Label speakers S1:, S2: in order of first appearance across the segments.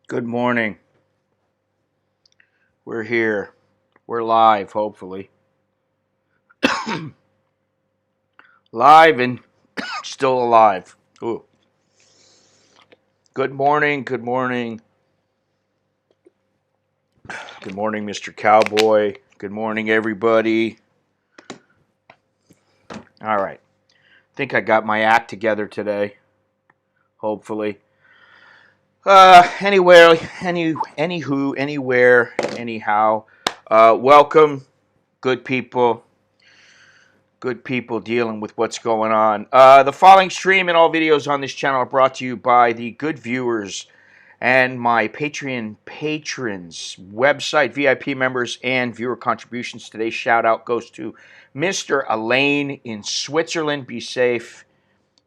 S1: Good morning. We're here. We're live, hopefully. Live and still alive. Ooh. Good morning. Good morning. Good morning, Mr. Cowboy. Good morning, everybody. All right. I think I got my act together today. Hopefully. Anywhere, anywho, anywhere, anyhow. Welcome, good people. Good people dealing with what's going on. The following stream and all videos on this channel are brought to you by the good viewers and my Patreon patrons, website VIP members, and viewer contributions. Today's shout out goes to Mr. Elaine in Switzerland. Be safe,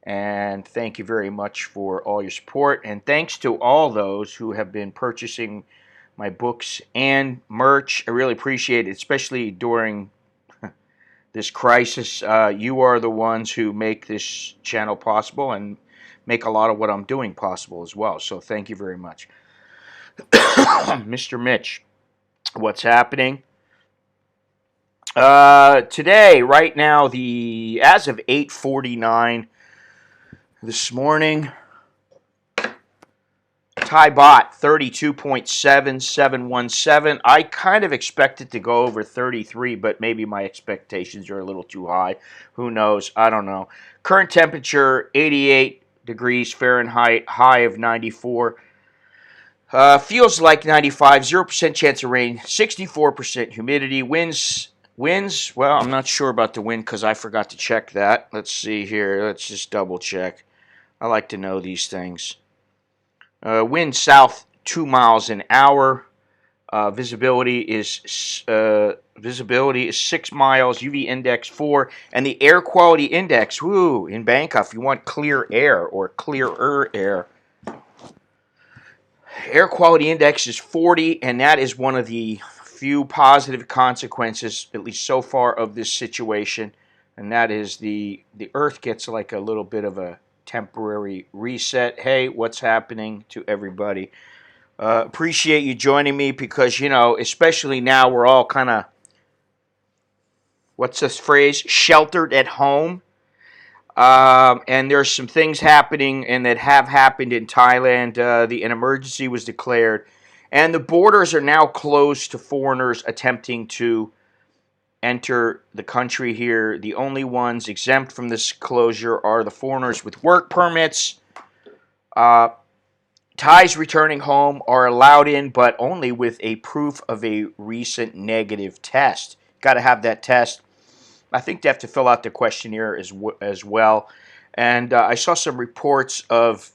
S1: and thank you very much for all your support. And thanks to all those who have been purchasing my books and merch. I really appreciate it, especially during this crisis. You are the ones who make this channel possible and make a lot of what I'm doing possible as well. So thank you very much. Mr. Mitch, what's happening? Today, right now, as of 8:49 this morning, Thai bot 32.7717. I kind of expected to go over 33, but maybe my expectations are a little too high. Who knows? I don't know. Current temperature 88 degrees Fahrenheit, high of 94. Feels like 95, 0% chance of rain, 64% humidity. Winds, well, I'm not sure about the wind because I forgot to check that. Let's see here. Let's just double check. I like to know these things. Wind south 2 miles an hour. Visibility is 6 miles. UV index 4, and the air quality index. Woo! In Bangkok, if you want clear air or clearer air, air quality index is 40, and that is one of the few positive consequences, at least so far, of this situation. And that is the Earth gets like a little bit of a temporary reset. Hey, what's happening to everybody? Appreciate you joining me because, especially now we're all kind of, what's this phrase? Sheltered at home. And there's some things happening and that have happened in Thailand. An emergency was declared. And the borders are now closed to foreigners attempting to enter the country here. The only ones exempt from this closure are the foreigners with work permits. Thais returning home are allowed in, but only with a proof of a recent negative test. Got to have that test. I think they have to fill out the questionnaire as well. And I saw some reports of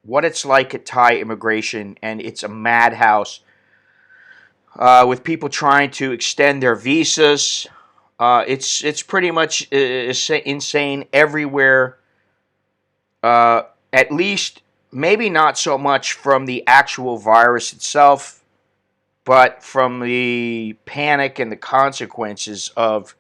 S1: what it's like at Thai immigration, and it's a madhouse with people trying to extend their visas. It's pretty much insane everywhere. At least, maybe not so much from the actual virus itself, but from the panic and the consequences of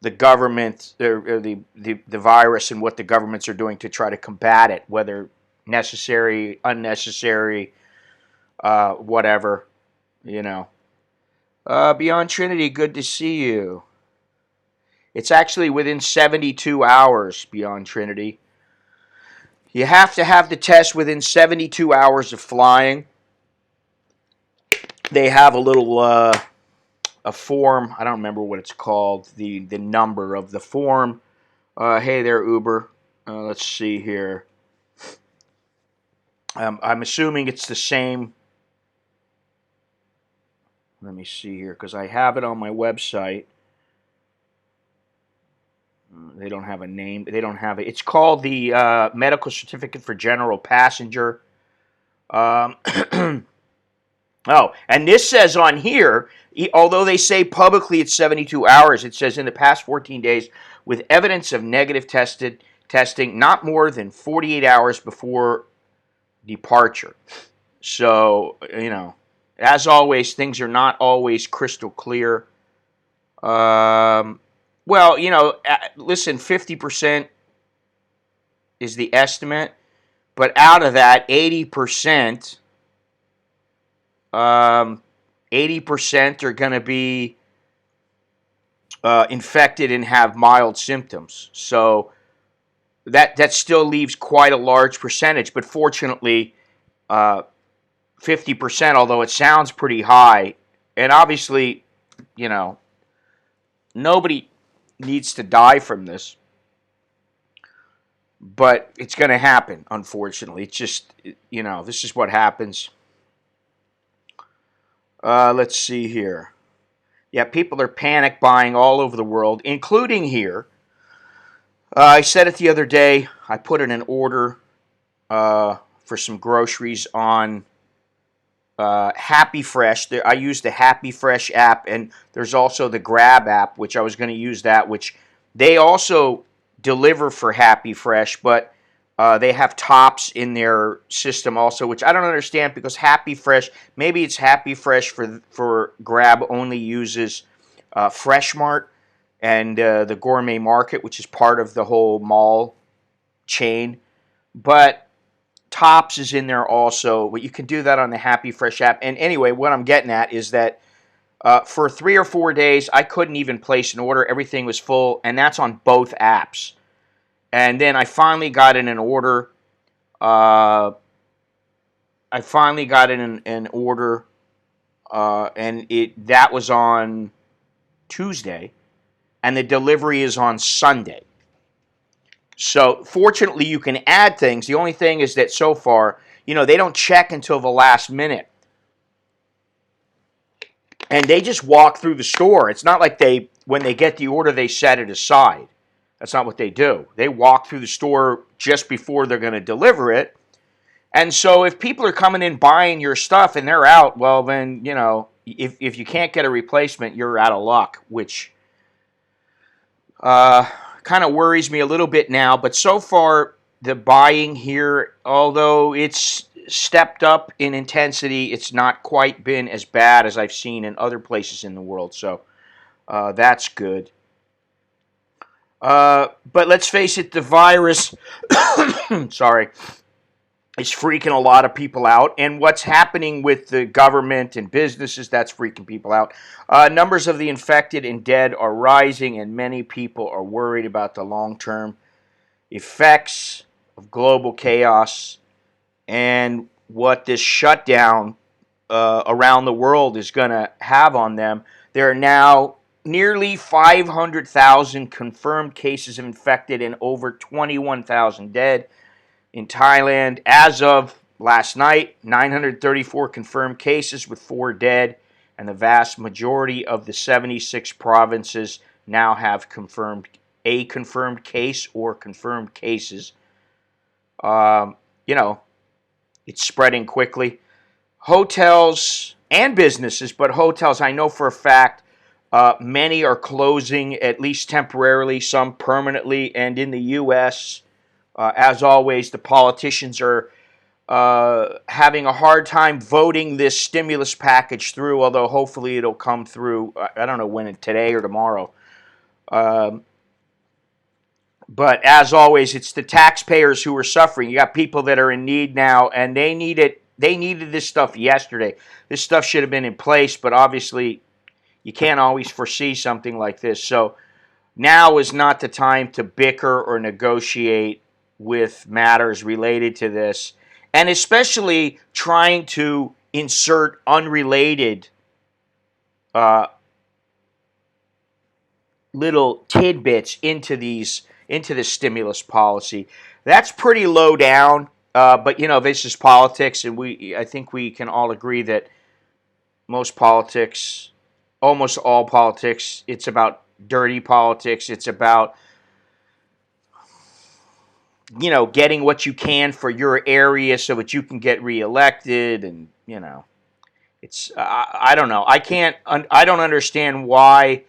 S1: the government, or the virus, and what the governments are doing to try to combat it, whether necessary, unnecessary, whatever, you know. Beyond Trinity, good to see you. It's actually within 72 hours, Beyond Trinity. You have to have the test within 72 hours of flying. They have a little a form. I don't remember what it's called. The number of the form. Hey there, Uber. Let's see here. I'm assuming it's the same. Let me see here because I have it on my website. They don't have a name. They don't have it. It's called the Medical Certificate for General Passenger. Um, oh, and this says on here, although they say publicly it's 72 hours, it says in the past 14 days with evidence of negative testing not more than 48 hours before departure. So, as always, things are not always crystal clear. Well, listen, 50% is the estimate, but out of that, 80% 80% are going to be infected and have mild symptoms. So that still leaves quite a large percentage. But fortunately, 50%, although it sounds pretty high, and obviously, you know, nobody needs to die from this, but it's going to happen, unfortunately. It's just, this is what happens. Let's see here. Yeah, people are panic buying all over the world, including here. I said it the other day. I put in an order for some groceries on Happy Fresh. I use the Happy Fresh app, and there's also the Grab app, which I was going to use that, which they also deliver for Happy Fresh, but they have tops in their system also, which I don't understand because Happy Fresh, maybe it's Happy Fresh for Grab only uses Fresh Mart and the Gourmet Market, which is part of the whole mall chain. But Tops is in there also, but you can do that on the Happy Fresh app. And anyway, what I'm getting at is that for 3 or 4 days, I couldn't even place an order. Everything was full, and that's on both apps. And then I finally got in an order. Uh, I finally got in an order, and that was on Tuesday, and the delivery is on Sunday. So fortunately, you can add things. The only thing is that so far, they don't check until the last minute. And they just walk through the store. It's not like when they get the order, they set it aside. That's not what they do. They walk through the store just before they're going to deliver it. And so if people are coming in buying your stuff and they're out, well, then, if you can't get a replacement, you're out of luck, which kind of worries me a little bit now. But so far, the buying here, although it's stepped up in intensity, it's not quite been as bad as I've seen in other places in the world. So that's good. But let's face it, the virus, sorry, is freaking a lot of people out. And what's happening with the government and businesses, that's freaking people out. Numbers of the infected and dead are rising, and many people are worried about the long-term effects of global chaos and what this shutdown around the world is going to have on them. There are now nearly 500,000 confirmed cases of infected and over 21,000 dead in Thailand. As of last night, 934 confirmed cases with 4 dead, and the vast majority of the 76 provinces now have a confirmed case or confirmed cases. It's spreading quickly. Hotels and businesses, but hotels, I know for a fact, many are closing, at least temporarily, some permanently. And in the U.S., as always, the politicians are having a hard time voting this stimulus package through, although hopefully it'll come through, I don't know when, today or tomorrow. But as always, it's the taxpayers who are suffering. You got people that are in need now, and they need it. They needed this stuff yesterday. This stuff should have been in place, but obviously you can't always foresee something like this. So now is not the time to bicker or negotiate with matters related to this, and especially trying to insert unrelated little tidbits into this stimulus policy. That's pretty low down, but this is politics, and I think we can all agree that most politics, almost all politics, it's about dirty politics. It's about getting what you can for your area so that you can get reelected, and it's I don't know. I don't understand why.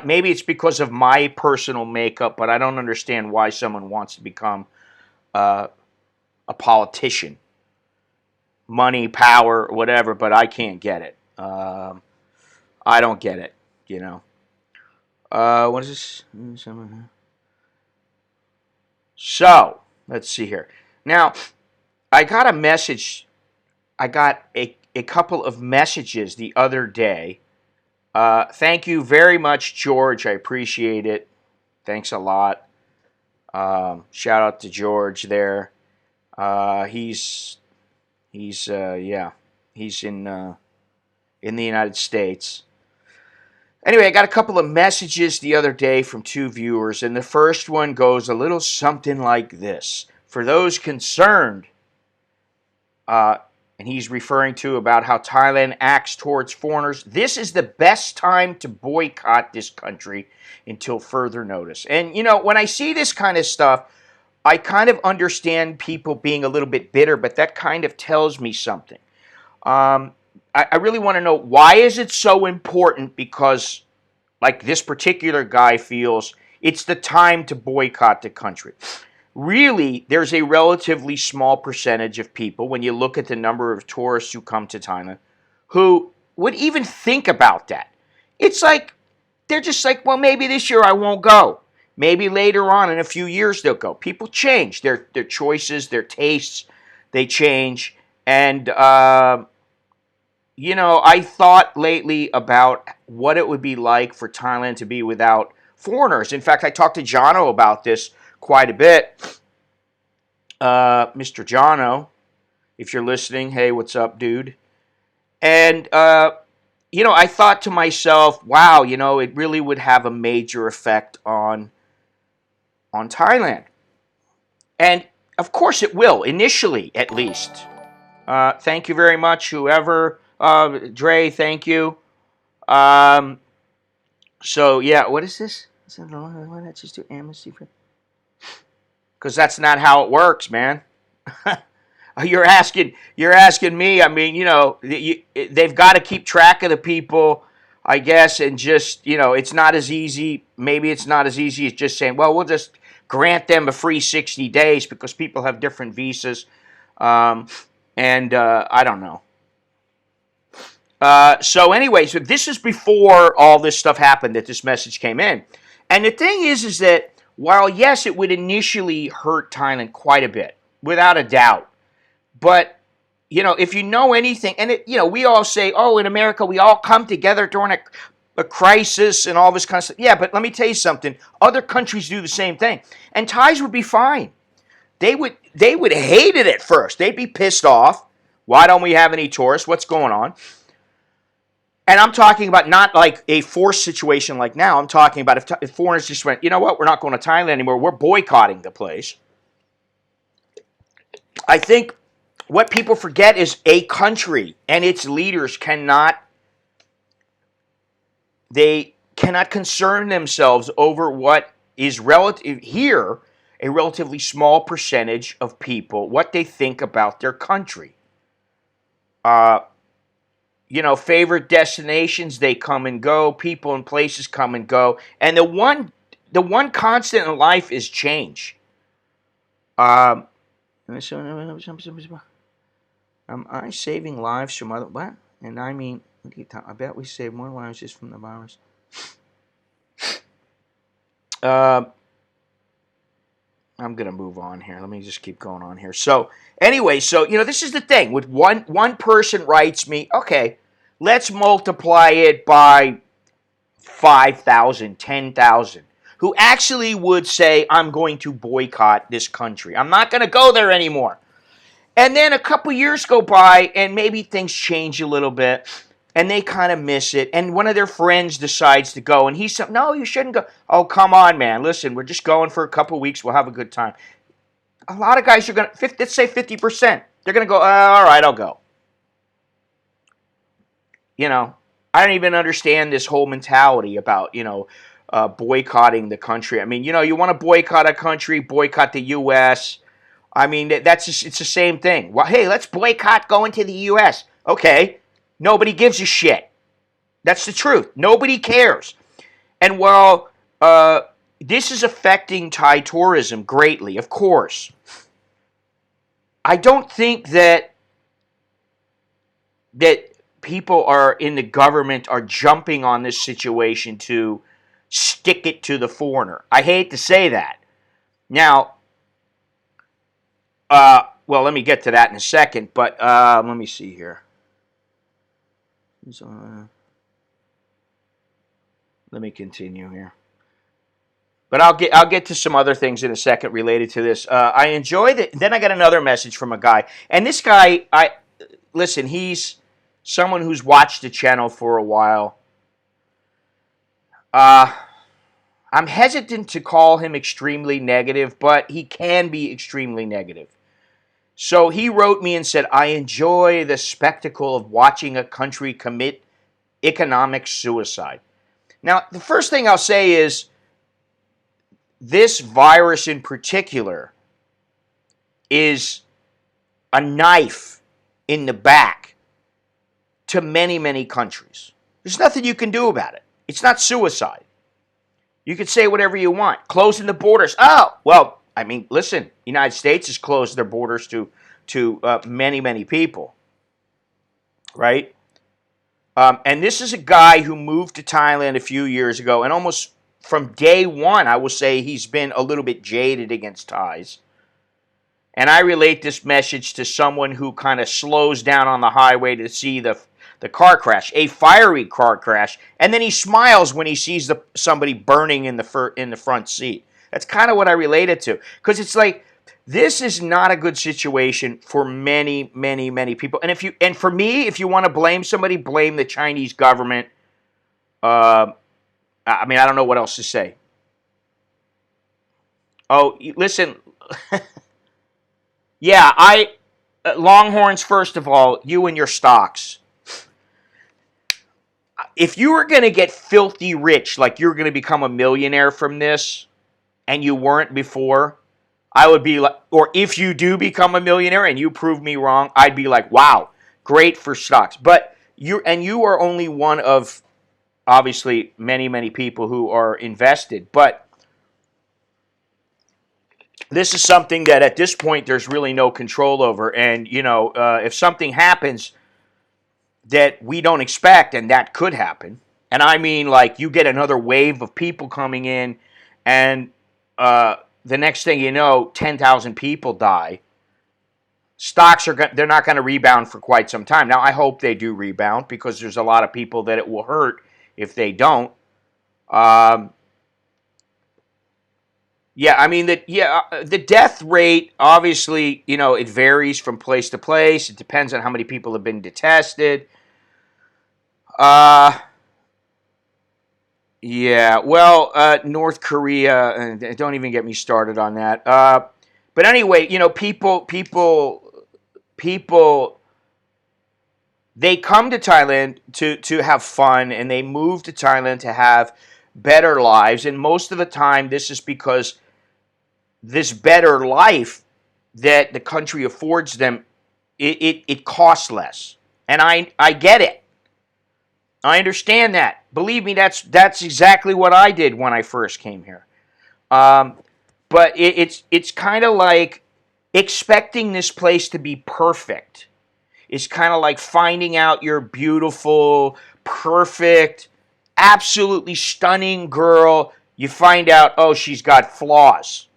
S1: Maybe it's because of my personal makeup, but I don't understand why someone wants to become a politician. Money, power, whatever, but I can't get it. I don't get it, What is this? So, let's see here. Now, I got a message. I got a couple of messages the other day. Thank you very much, George. I appreciate it. Thanks a lot. Shout out to George there. He's yeah, he's in the United States. Anyway, I got a couple of messages the other day from two viewers, and the first one goes a little something like this. For those concerned, and he's referring to about how Thailand acts towards foreigners, this is the best time to boycott this country until further notice. And, you know, when I see this kind of stuff, I kind of understand people being a little bit bitter, but that kind of tells me something. I really want to know, why is it so important? Because, like this particular guy feels, it's the time to boycott the country. Really, there's a relatively small percentage of people, when you look at the number of tourists who come to Thailand, who would even think about that. It's like, they're just like, well, maybe this year I won't go. Maybe later on in a few years they'll go. People change. Their choices, their tastes, they change. And, you know, I thought lately about what it would be like for Thailand to be without foreigners. In fact, I talked to Jono about this quite a bit. Mr. Jono, if you're listening, hey, what's up, dude? And, you know, I thought to myself, wow, you know, it really would have a major effect on Thailand. And, of course, it will, initially, at least. Thank you very much, whoever. Dre, thank you. So, yeah, what is this? Why not just do amnesty for? Because that's not how it works, man. You're asking me. I mean, you know, they've got to keep track of the people, I guess, and just, you know, it's not as easy. Maybe it's not as easy as just saying, well, we'll just grant them a free 60 days because people have different visas. And I don't know. So anyway, so this is before all this stuff happened that this message came in. And the thing is that while, yes, it would initially hurt Thailand quite a bit, without a doubt. But, you know, if you know anything, and, you know, we all say, oh, in America, we all come together during a crisis and all this kind of stuff. Yeah, but let me tell you something. Other countries do the same thing. And Thais would be fine. They would hate it at first. They'd be pissed off. Why don't we have any tourists? What's going on? And I'm talking about not like a forced situation like now. I'm talking about if foreigners just went, you know what, we're not going to Thailand anymore. We're boycotting the place. I think what people forget is a country and its leaders cannot concern themselves over what is relative here, a relatively small percentage of people, what they think about their country. You know, favorite destinations, they come and go. People and places come and go. And the one constant in life is change. Am I saving lives from other? What? And I mean, I bet we save more lives just from the virus. I'm going to move on here. Let me just keep going on here. So, anyway, so, you know, this is the thing. With one person writes me, okay, let's multiply it by 5,000, 10,000, who actually would say, I'm going to boycott this country. I'm not going to go there anymore. And then a couple years go by, and maybe things change a little bit, and they kind of miss it, and one of their friends decides to go, and he said, no, you shouldn't go. Oh, come on, man. Listen, we're just going for a couple weeks. We'll have a good time. A lot of guys are going to, let's say 50%, they're going to go, all right, I'll go. You know, I don't even understand this whole mentality about, you know, boycotting the country. I mean, you know, you want to boycott a country, boycott the U.S., I mean, it's the same thing. Well, hey, let's boycott going to the U.S. Okay, nobody gives a shit. That's the truth. Nobody cares. And while this is affecting Thai tourism greatly, of course, I don't think that people are in the government are jumping on this situation to stick it to the foreigner. I hate to say that. Now, well, let me get to that in a second, but let me see here. Let me continue here. But I'll get to some other things in a second related to this. I enjoy that. Then I got another message from a guy, and this guy, listen. He's someone who's watched the channel for a while. Uh, I'm hesitant to call him extremely negative, but he can be extremely negative. So he wrote me and said, I enjoy the spectacle of watching a country commit economic suicide. Now, the first thing I'll say is this virus in particular is a knife in the back to many, many countries. There's nothing you can do about it. It's not suicide. You can say whatever you want. Closing the borders. Oh, well, I mean, listen, the United States has closed their borders to many, many people, right? And this is a guy who moved to Thailand a few years ago, and almost from day one, I will say he's been a little bit jaded against Thais. And I relate this message to someone who kind of slows down on the highway to see the car crash, a fiery car crash, and then he smiles when he sees somebody burning in the front seat. That's kind of what I relate it to, because it's like this is not a good situation for many, many, many people. And for me, if you want to blame somebody, blame the Chinese government. I mean, I don't know what else to say. Oh, listen. Yeah, Longhorns, first of all, you and your stocks. If you were going to get filthy rich, like you're going to become a millionaire from this, and you weren't before, I would be like, or if you do become a millionaire and you prove me wrong, I'd be like, wow, great for stocks. But you are only one of, obviously, many, many people who are invested. But this is something that at this point there's really no control over. And, if something happens that we don't expect, and that could happen, and I mean, like, you get another wave of people coming in, and the next thing you know, 10,000 people die. Stocks they're not going to rebound for quite some time. Now, I hope they do rebound, because there's a lot of people that it will hurt if they don't. Yeah, I mean the death rate, obviously, it varies from place to place. It depends on how many people have been tested. Yeah, well, North Korea, don't even get me started on that. But anyway, people, they come to Thailand to have fun, and they move to Thailand to have better lives. And most of the time, this is because this better life that the country affords them, it costs less. And I get it. I understand that. Believe me, that's exactly what I did when I first came here. But it's kind of like expecting this place to be perfect. It's kind of like finding out your beautiful, perfect, absolutely stunning girl. You find out, oh, she's got flaws.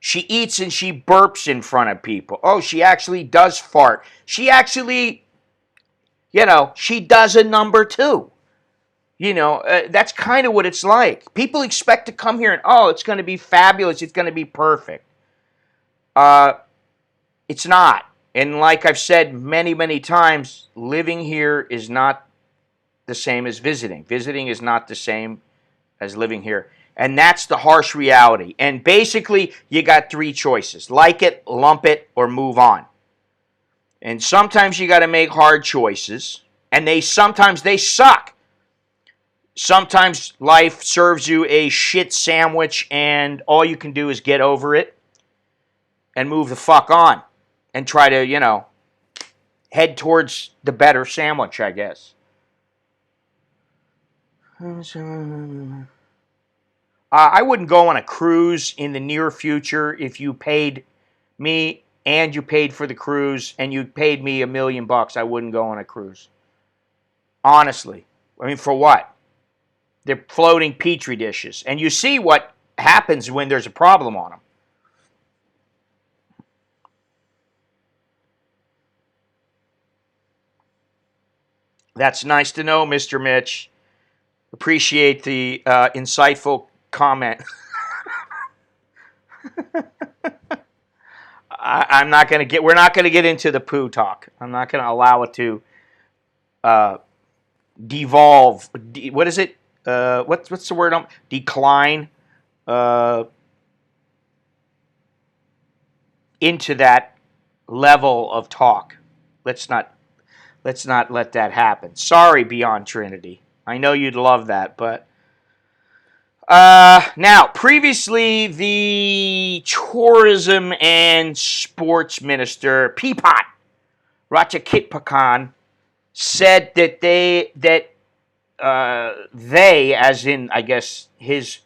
S1: She eats and she burps in front of people. Oh, she actually does fart. She actually, she does a number two. That's kind of what it's like. People expect to come here and, oh, it's going to be fabulous. It's going to be perfect. It's not. And like I've said many, many times, living here is not the same as visiting. Visiting is not the same as living here. And that's the harsh reality. And basically, you got three choices. Like it, lump it, or move on. And sometimes you got to make hard choices. And sometimes they suck. Sometimes life serves you a shit sandwich, and all you can do is get over it and move the fuck on and try to, head towards the better sandwich, I guess. I wouldn't go on a cruise in the near future if you paid me and you paid for the cruise and you paid me $1 million. I wouldn't go on a cruise. Honestly. I mean, for what? They're floating petri dishes. And you see what happens when there's a problem on them. That's nice to know, Mr. Mitch. Appreciate the insightful comment. I'm not going to get. We're not going to get into the poo talk. I'm not going to allow it to uh, devolve. What is it? What's the word? Decline uh, into that level of talk. Let's not. Let's not let that happen. Sorry, Beyond Trinity. I know you'd love that, but now, previously, the tourism and sports minister, Peapot Ratchakitpakan, said that they, as in, I guess, his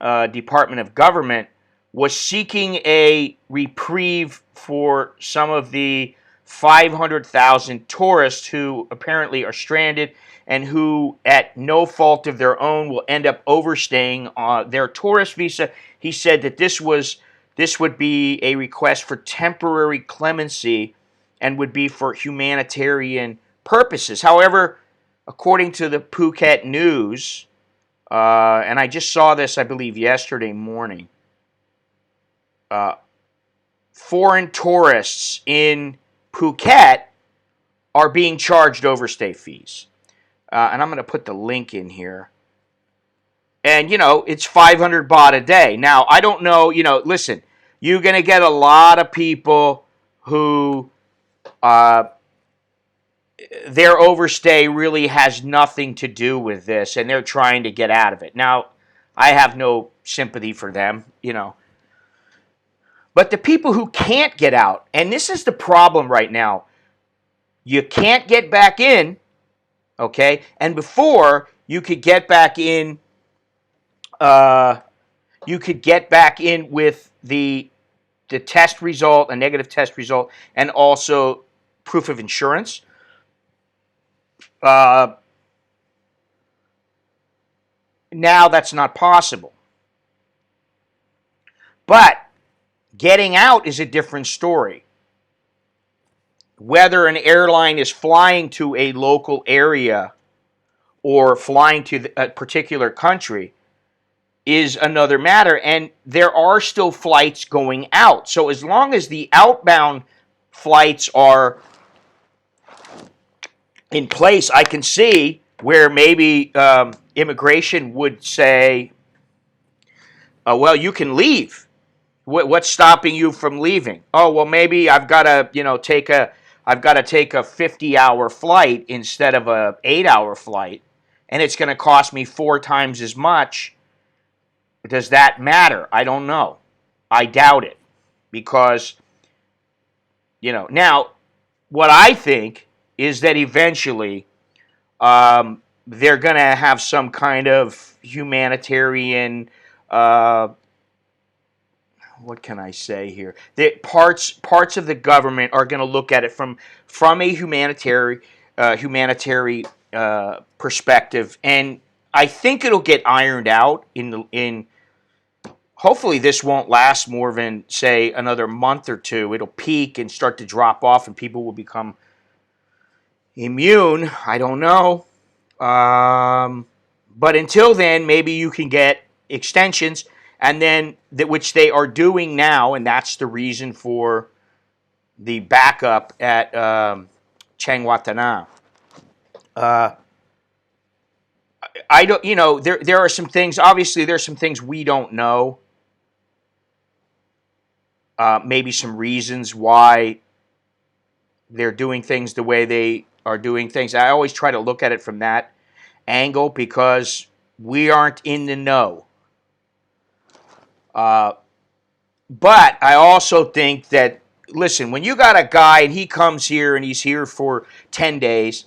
S1: Department of Government, was seeking a reprieve for some of the 500,000 tourists who apparently are stranded and who, at no fault of their own, will end up overstaying their tourist visa. He said that this would be a request for temporary clemency and would be for humanitarian purposes. However, according to the Phuket News, and I just saw this, I believe, yesterday morning, uh, foreign tourists in Phuket are being charged overstay fees. And I'm going to put the link in here. And, it's 500 baht a day. Now, I don't know, listen, you're going to get a lot of people who their overstay really has nothing to do with this, and they're trying to get out of it. Now, I have no sympathy for them, But the people who can't get out, and this is the problem right now, you can't get back in, okay? And before, you could get back in, with the test result, a negative test result, and also proof of insurance. Now that's not possible. But getting out is a different story. Whether an airline is flying to a local area or flying to a particular country is another matter, and there are still flights going out. So as long as the outbound flights are in place, I can see where maybe immigration would say, well, you can leave. What's stopping you from leaving? Oh, well, maybe I've got to, take a 50-hour flight instead of a 8-hour flight, and it's going to cost me 4 times as much. Does that matter? I don't know. I doubt it, because, now what I think is that eventually they're going to have some kind of humanitarian. What can I say here? The parts of the government are going to look at it from a humanitarian perspective, and I think it'll get ironed out in. Hopefully, this won't last more than, say, another month or two. It'll peak and start to drop off, and people will become immune. I don't know, but until then, maybe you can get extensions. And then, which they are doing now, and that's the reason for the backup at Chengwatana. I don't, there are some things. Obviously, there's some things we don't know. Maybe some reasons why they're doing things the way they are doing things. I always try to look at it from that angle because we aren't in the know. But I also think that, listen, when you got a guy and he comes here and he's here for 10 days,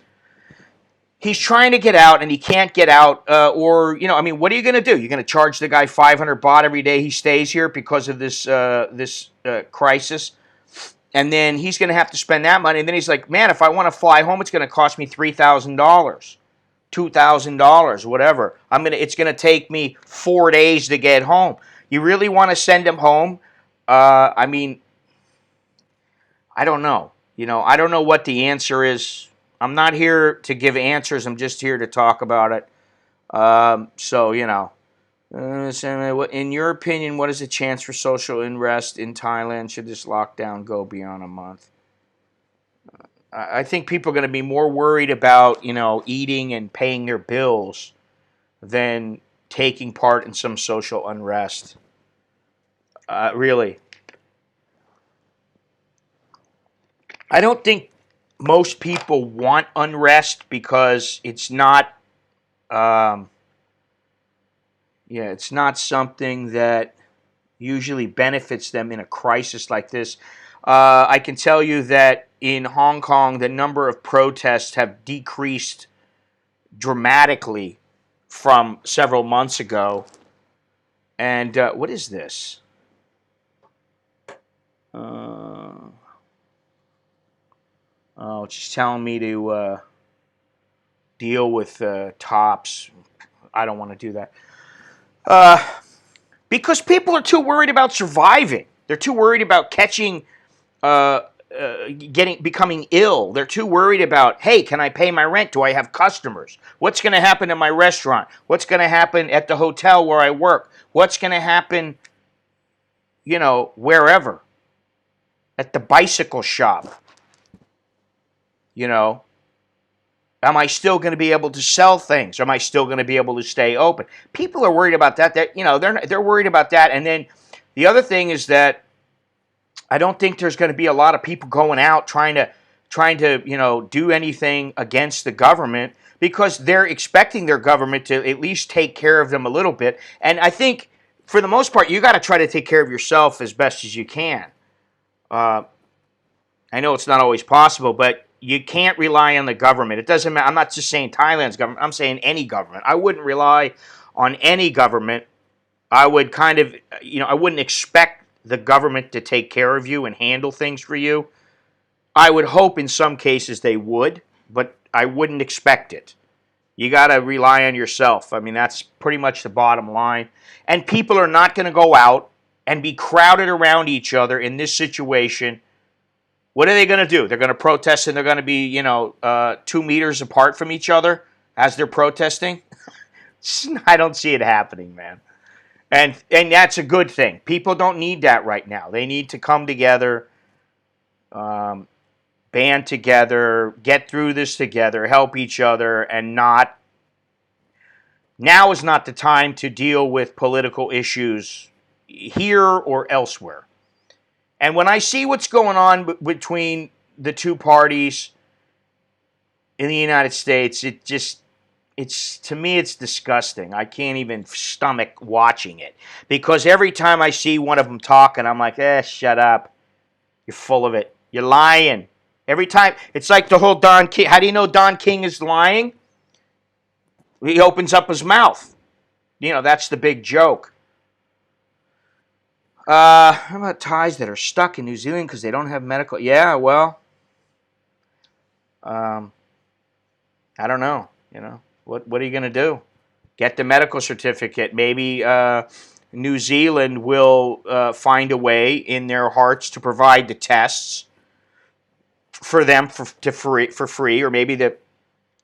S1: he's trying to get out and he can't get out, what are you going to do? You're going to charge the guy 500 baht every day he stays here because of this crisis? And then he's going to have to spend that money. And then he's like, man, if I want to fly home, it's going to cost me $3,000, $2,000, whatever. It's going to take me 4 days to get home. You really want to send him home? I don't know. I don't know what the answer is. I'm not here to give answers. I'm just here to talk about it. So, in your opinion, what is the chance for social unrest in Thailand should this lockdown go beyond a month? I think people are going to be more worried about, eating and paying their bills than taking part in some social unrest. Really. I don't think most people want unrest because it's not, it's not something that usually benefits them in a crisis like this. I can tell you that in Hong Kong, the number of protests have decreased dramatically from several months ago. And what is this? It's just telling me to deal with tops. I don't want to do that. Because people are too worried about surviving. They're too worried about catching, becoming ill. They're too worried about, hey, can I pay my rent? Do I have customers? What's going to happen in my restaurant? What's going to happen at the hotel where I work? What's going to happen, wherever? At the bicycle shop. Am I still going to be able to sell things? Am I still going to be able to stay open? People are worried about that. They're worried about that. And then the other thing is that I don't think there's going to be a lot of people going out trying to do anything against the government because they're expecting their government to at least take care of them a little bit. And I think for the most part, you got to try to take care of yourself as best as you can. I know it's not always possible, but you can't rely on the government. It doesn't matter. I'm not just saying Thailand's government. I'm saying any government. I wouldn't rely on any government. I would I wouldn't expect the government to take care of you and handle things for you. I would hope in some cases they would, but I wouldn't expect it. You got to rely on yourself. I mean, that's pretty much the bottom line. And people are not going to go out and be crowded around each other in this situation. What are they going to do? They're going to protest and they're going to be, 2 meters apart from each other as they're protesting? I don't see it happening, man. And that's a good thing. People don't need that right now. They need to come together, band together, get through this together, help each other, and not... Now is not the time to deal with political issues here or elsewhere. And when I see what's going on between the two parties in the United States, to me, it's disgusting. I can't even stomach watching it. Because every time I see one of them talking, I'm like, shut up. You're full of it. You're lying. Every time, it's like the whole Don King. How do you know Don King is lying? He opens up his mouth. That's the big joke. How about Thais that are stuck in New Zealand because they don't have medical... Yeah, well, I don't know. What are you going to do? Get the medical certificate. Maybe New Zealand will find a way in their hearts to provide the tests for them for free, or maybe the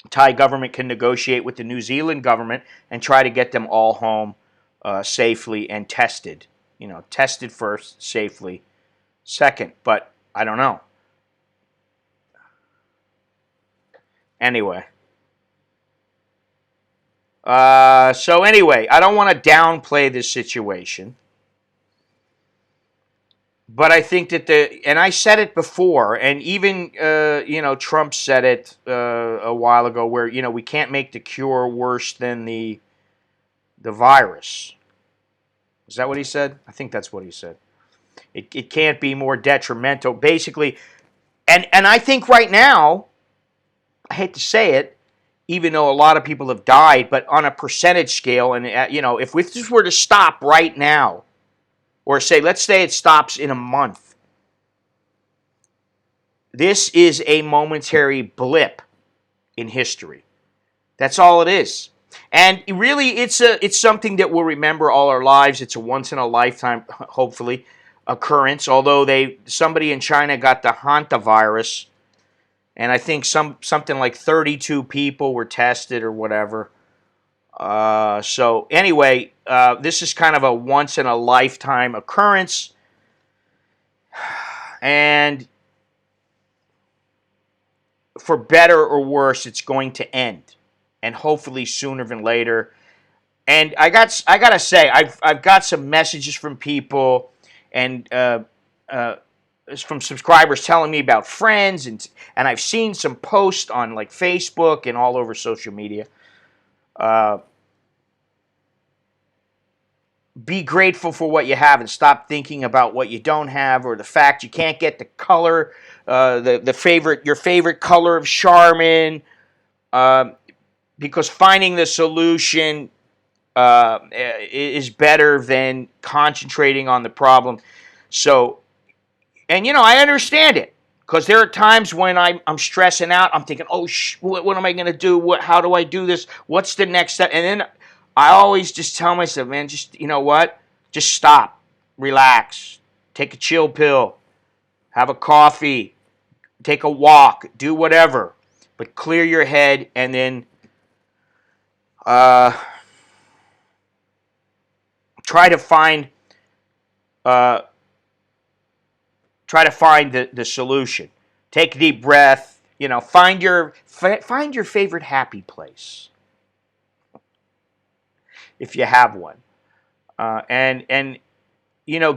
S1: Thai government can negotiate with the New Zealand government and try to get them all home safely and tested. Tested first, safely second, but I don't know. Anyway. I don't want to downplay this situation. But I think that and I said it before, and even, Trump said it a while ago, where, we can't make the cure worse than the virus. Is that what he said? I think that's what he said. It can't be more detrimental, basically. And I think right now, I hate to say it, even though a lot of people have died, but on a percentage scale, and, if this were to stop right now, or let's say it stops in a month, this is a momentary blip in history. That's all it is. And really, it's something that we'll remember all our lives. It's a once-in-a-lifetime, hopefully, occurrence. Although somebody in China got the hantavirus, and I think something like 32 people were tested or whatever. So anyway, this is kind of a once in a lifetime occurrence, and for better or worse, it's going to end, and hopefully sooner than later. And I gotta say, I've got some messages from people, and uh, from subscribers telling me about friends, and I've seen some posts on like Facebook and all over social media. Uh, be grateful for what you have and stop thinking about what you don't have, or the fact you can't get the color, your favorite color of Charmin, because finding the solution is better than concentrating on the problem. So, and I understand it, because there are times when I'm stressing out. I'm thinking, oh, what am I going to do? How do I do this? What's the next step? And then I always just tell myself, man, just, you know what? Just stop, relax, take a chill pill, have a coffee, take a walk, do whatever, but clear your head, and then uh, try to find uh, the solution. Take a deep breath. Find your favorite happy place, if you have one, and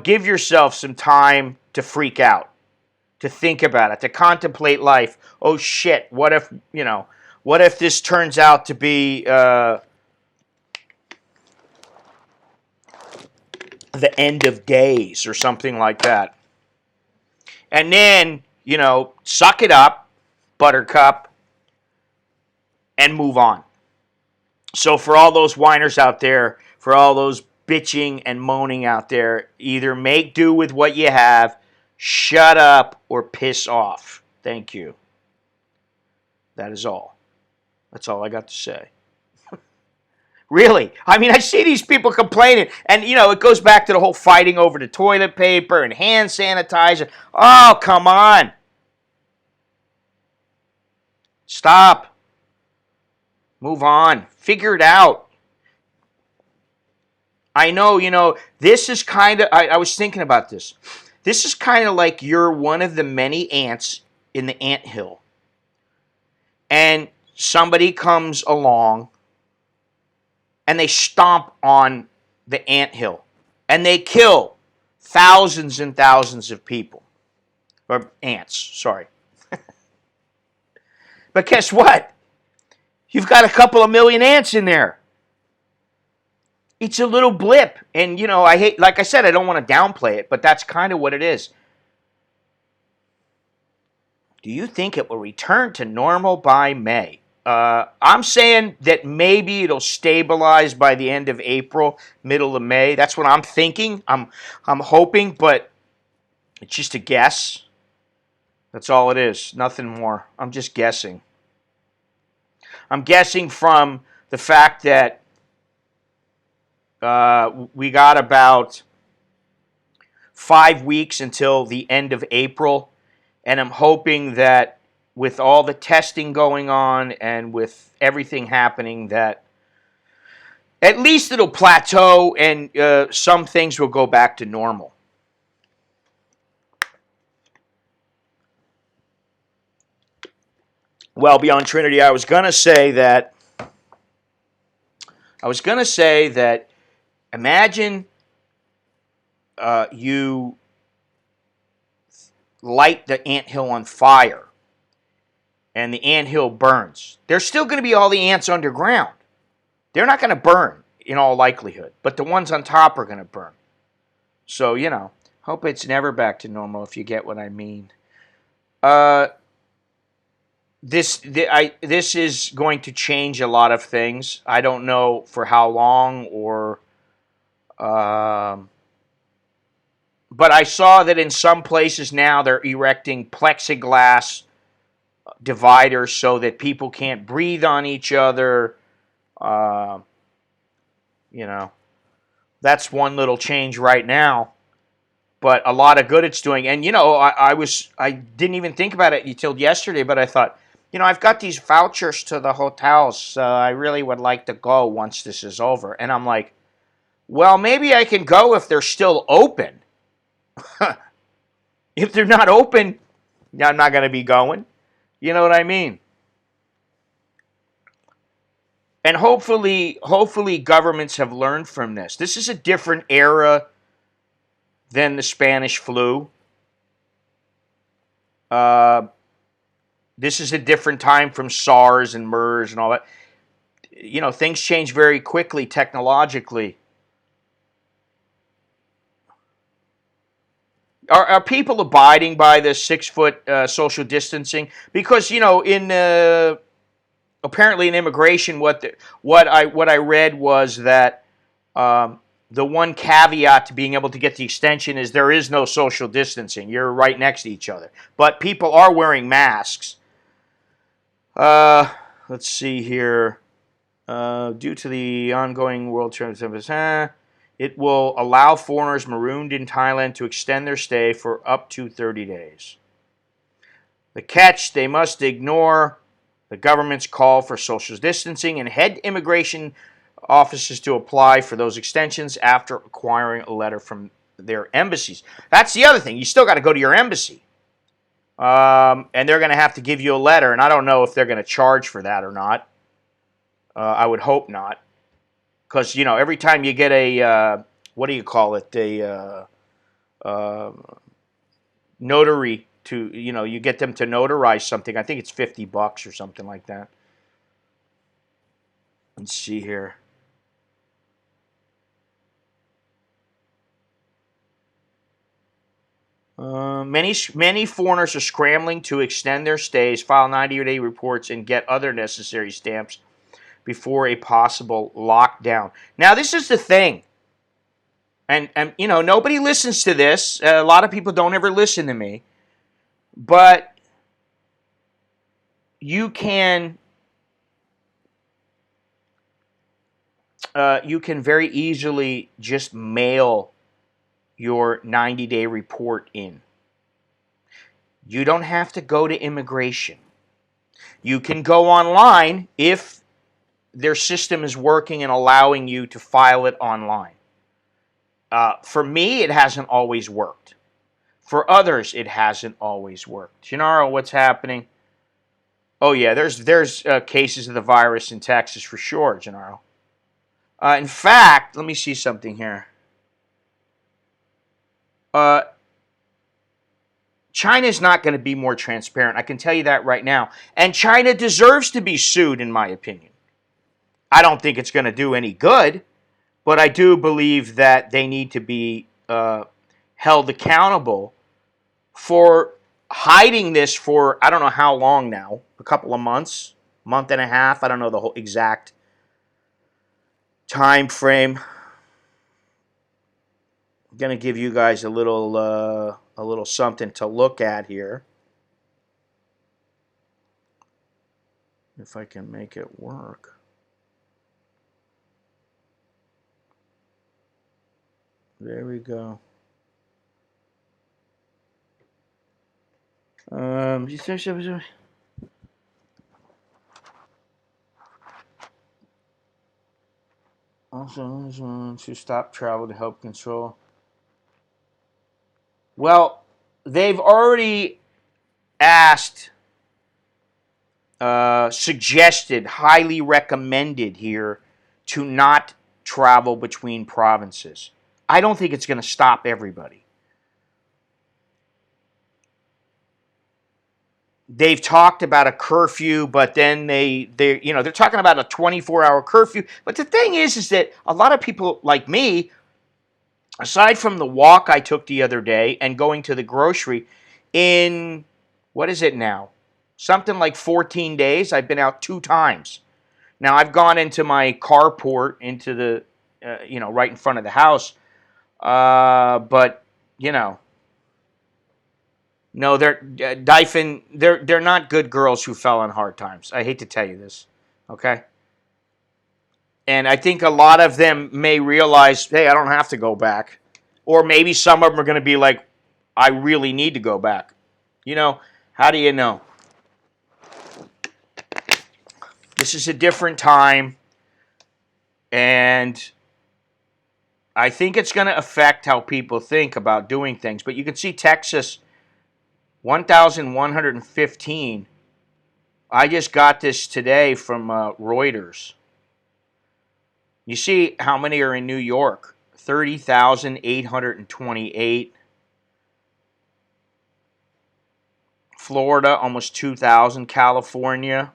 S1: give yourself some time to freak out, to think about it, to contemplate life. Oh shit! What if this turns out to be the end of days or something like that? And then, suck it up, buttercup, and move on. So for all those whiners out there, for all those bitching and moaning out there, either make do with what you have, shut up, or piss off. Thank you. That is all. That's all I got to say. Really. I mean, I see these people complaining, and, it goes back to the whole fighting over the toilet paper and hand sanitizer. Oh, come on. Stop. Move on. Figure it out. I know, this is kind of, I was thinking about this. This is kind of like you're one of the many ants in the anthill. And somebody comes along and they stomp on the anthill. And they kill thousands and thousands of people. Or ants, sorry. But guess what? You've got a couple of million ants in there. It's a little blip. And, like I said, I don't want to downplay it, but that's kind of what it is. Do you think it will return to normal by May? I'm saying that maybe it'll stabilize by the end of April, middle of May. That's what I'm thinking. I'm hoping, but it's just a guess. That's all it is. Nothing more. I'm just guessing. I'm guessing from the fact that we got about 5 weeks until the end of April, and I'm hoping that with all the testing going on and with everything happening, that at least it'll plateau and some things will go back to normal. Well, beyond Trinity, I was going to say that imagine you light the anthill on fire and the anthill burns. There's still going to be all the ants underground. They're not going to burn in all likelihood, but the ones on top are going to burn. So, hope it's never back to normal, if you get what I mean. This is going to change a lot of things. I don't know for how long, or but I saw that in some places now they're erecting plexiglass dividers so that people can't breathe on each other. That's one little change right now. but a lot of good it's doing. And I didn't even think about it until yesterday, but I thought, I've got these vouchers to the hotels. So I really would like to go once this is over. And I'm like, well, maybe I can go if they're still open. If they're not open, I'm not going to be going. You know what I mean? And hopefully governments have learned from this. This is a different era than the Spanish flu. Uh, this is a different time from SARS and MERS and all that. Things change very quickly technologically. Are people abiding by the 6 foot social distancing? Because in apparently in immigration, what I read was that the one caveat to being able to get the extension is there is no social distancing. You're right next to each other, but people are wearing masks. Let's see here. Due to the ongoing world trade, it will allow foreigners marooned in Thailand to extend their stay for up to 30 days. The catch, they must ignore the government's call for social distancing and head immigration offices to apply for those extensions after acquiring a letter from their embassies. That's the other thing. You still got to go to your embassy. And they're going to have to give you a letter, and I don't know if they're going to charge for that or not. I would hope not. Because, every time you get a, what do you call it, a notary to, you get them to notarize something. I think it's $50 or something like that. Let's see here. Many foreigners are scrambling to extend their stays, file 90-day reports, and get other necessary stamps before a possible lockdown. Now, this is the thing. And nobody listens to this. A lot of people don't ever listen to me. But you can very easily just mail your 90-day report in. You don't have to go to immigration. You can go online if their system is working and allowing you to file it online. For me, it hasn't always worked. For others, it hasn't always worked. Gennaro, what's happening? Oh yeah, there's cases of the virus in Texas for sure, Gennaro. In fact, let me see something here. China's not going to be more transparent. I can tell you that right now. And China deserves to be sued, in my opinion. I don't think it's going to do any good, but I do believe that they need to be held accountable for hiding this for, I don't know how long now, a couple of months, month and a half. I don't know the whole exact time frame. I'm going to give you guys a little something to look at here. If I can make it work. There we go. Also, to stop travel to help control. Well, they've already asked, suggested, highly recommended here to not travel between provinces. I don't think it's going to stop everybody. They've talked about a curfew, but then they're talking about a 24-hour curfew. But the thing is that a lot of people like me, aside from the walk I took the other day and going to the grocery, in, what is it now? Something like 14 days, I've been out 2 times. Now, I've gone into my carport, into the, right in front of the house. But, no, they're not good girls who fell on hard times. I hate to tell you this, okay? And I think a lot of them may realize, hey, I don't have to go back. Or maybe some of them are going to be like, I really need to go back. How do you know? This is a different time, and I think it's going to affect how people think about doing things. But you can see Texas, 1,115. I just got this today from Reuters. You see how many are in New York? 30,828. Florida, almost 2,000. California,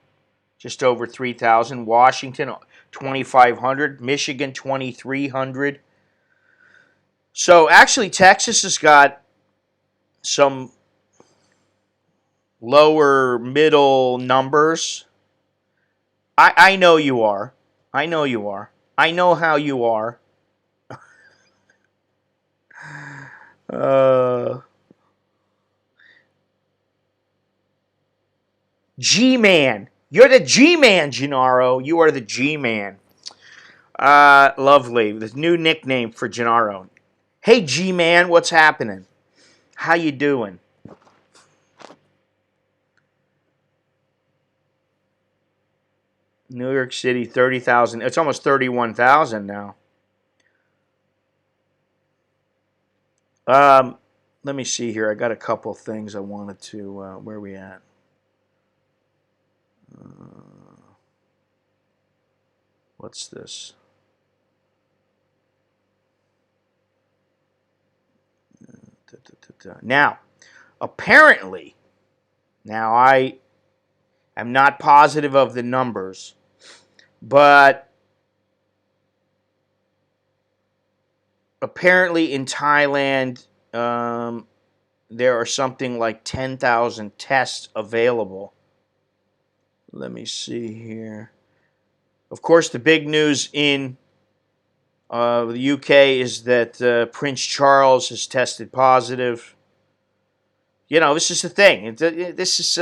S1: just over 3,000. Washington, 2,500. Michigan, 2,300. So actually, Texas has got some lower middle numbers. I know you are. I know you are. I know how you are. G-Man. You're the G-Man, Gennaro. You are the G-Man. Lovely. This new nickname for Gennaro. Hey, G-Man, what's happening? How you doing? New York City, 30,000. It's almost 31,000 now. Let me see here. I got a couple things I wanted to. Where are we at? What's this? Now, apparently, now I am not positive of the numbers, but apparently in Thailand, there are something like 10,000 tests available. Let me see here. Of course, the big news in the UK is that Prince Charles has tested positive. This is the thing. This is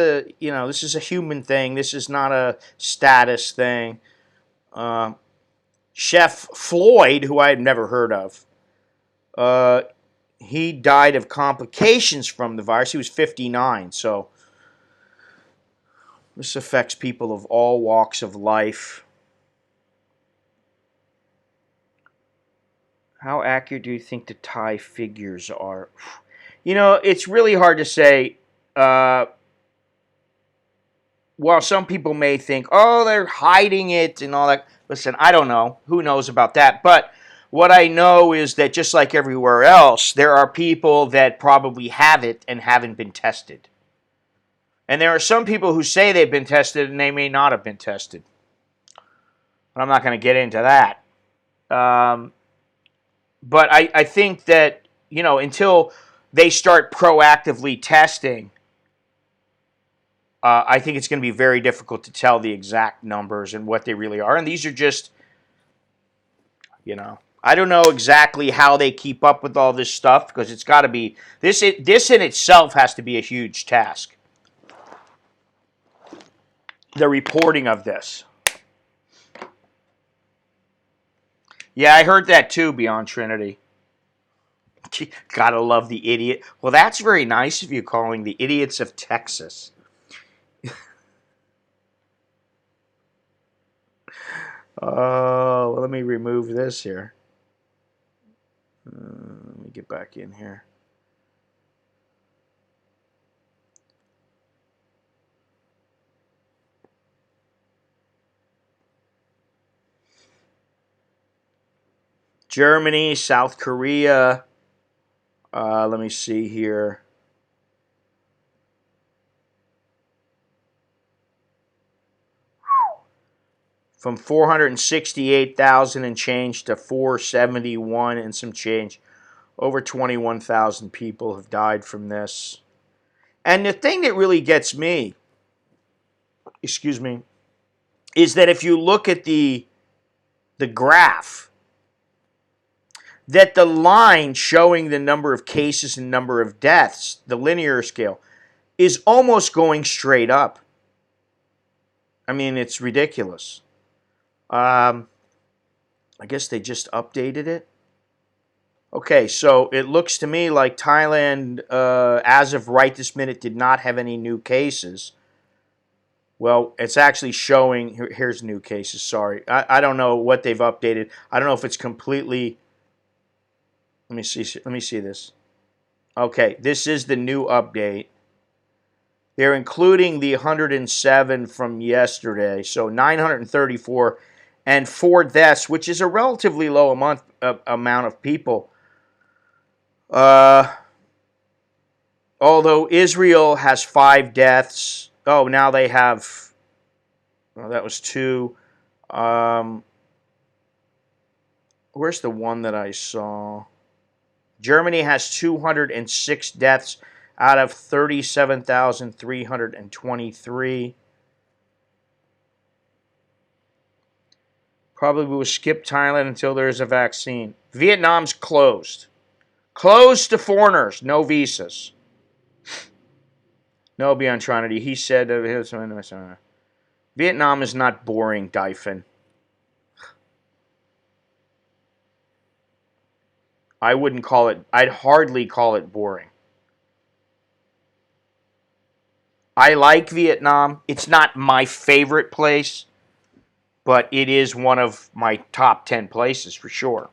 S1: a human thing. This is not a status thing. Chef Floyd, who I had never heard of, he died of complications from the virus. He was 59, so this affects people of all walks of life. How accurate do you think the Thai figures are? It's really hard to say. While some people may think, oh, they're hiding it and all that. Listen, I don't know. Who knows about that? But what I know is that just like everywhere else, there are people that probably have it and haven't been tested. And there are some people who say they've been tested and they may not have been tested. But I'm not going to get into that. But I think that, until they start proactively testing, I think it's going to be very difficult to tell the exact numbers and what they really are. And these are just, I don't know exactly how they keep up with all this stuff because it's got to be, this in itself has to be a huge task. The reporting of this. Yeah, I heard that too, Beyond Trinity. Gotta love the idiot. Well, that's very nice of you calling the idiots of Texas. Oh, let me remove this here. Let me get back in here. Germany, South Korea. Let me see here. From 468,000 and change to 471 and some change. Over 21,000 people have died from this. And the thing that really gets me, is that if you look at the graph, that the line showing the number of cases and number of deaths, the linear scale, is almost going straight up. I mean, it's ridiculous. I guess they just updated it. Okay, so it looks to me like Thailand, as of right this minute, did not have any new cases. Well, it's actually showing. Here's new cases. Sorry, I don't know what they've updated. I don't know if it's completely. Let me see. Let me see this. Okay, this is the new update. They're including the 107 from yesterday, so 934, and 4 deaths, which is a relatively low amount of people. Uh, Although Israel has 5 deaths. Oh, now they have. Well, that was 2. Um, where's the one that I saw? Germany has 206 deaths out of 37,323. Probably will skip Thailand until there's a vaccine. Vietnam's closed. Closed to foreigners. No visas. No, beyond Trinity. He said Vietnam is not boring, Dyphon. I wouldn't call it, I'd hardly call it boring. I like Vietnam. It's not my favorite place, but it is one of my top 10 places for sure.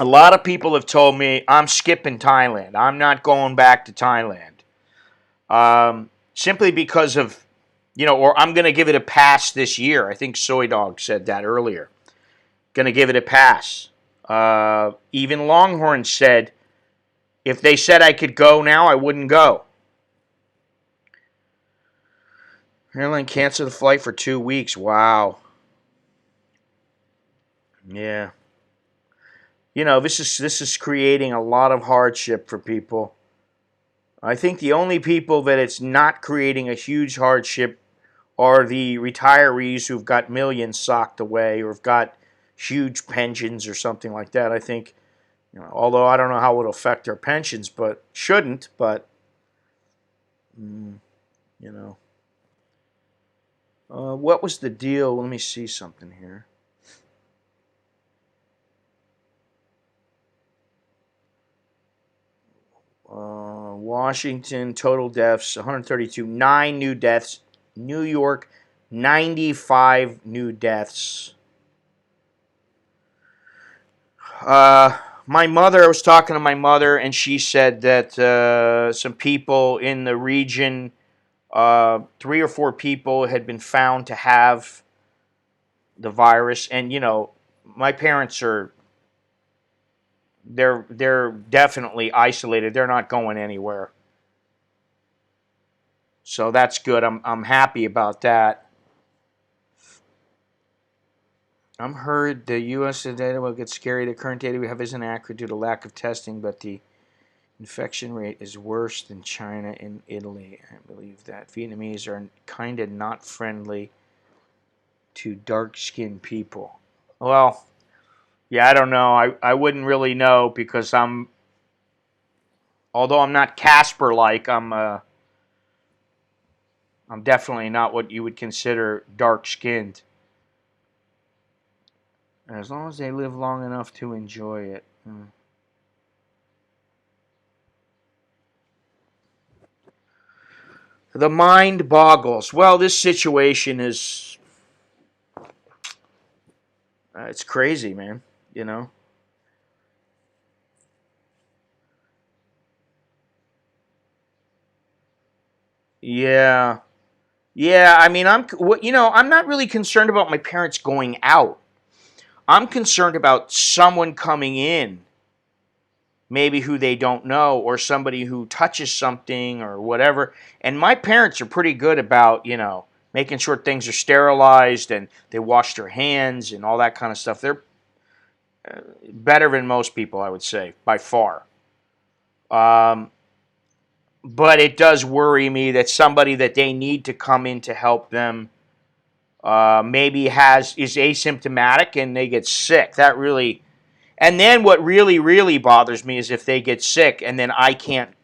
S1: A lot of people have told me I'm skipping Thailand. I'm not going back to Thailand. Simply because of, or I'm going to give it a pass this year. I think Soy Dog said that earlier. Going to give it a pass. Even Longhorn said, if they said I could go now, I wouldn't go. Airline canceled the flight for 2 weeks. Wow. Yeah. This is creating a lot of hardship for people. I think the only people that it's not creating a huge hardship are the retirees who've got millions socked away or have got huge pensions or something like that. I think, although I don't know how it will affect their pensions, but shouldn't, but, you know. What was the deal? Let me see something here. Washington, total deaths, 132. 9 new deaths. New York, 95 new deaths. My mother, I was talking to my mother, and she said that some people in the region, 3 or 4 people had been found to have the virus. And, my parents they're definitely isolated. They're not going anywhere. So that's good. I'm happy about that. I'm heard the U.S. data will get scary. The current data we have isn't accurate due to lack of testing, but the infection rate is worse than China and Italy. I believe that. Vietnamese are kind of not friendly to dark-skinned people. Well, yeah, I don't know. I wouldn't really know because although I'm not Casper-like, I'm definitely not what you would consider dark-skinned. As long as they live long enough to enjoy it. The mind boggles. Well, this situation is, it's crazy, man. You know? Yeah. Yeah, I mean, I'm not really concerned about my parents going out. I'm concerned about someone coming in, maybe who they don't know, or somebody who touches something or whatever. And my parents are pretty good about, making sure things are sterilized and they wash their hands and all that kind of stuff. They're better than most people, I would say, by far. Um, but it does worry me that somebody that they need to come in to help them maybe is asymptomatic and they get sick. That really, and then what really really bothers me is if they get sick and then I can't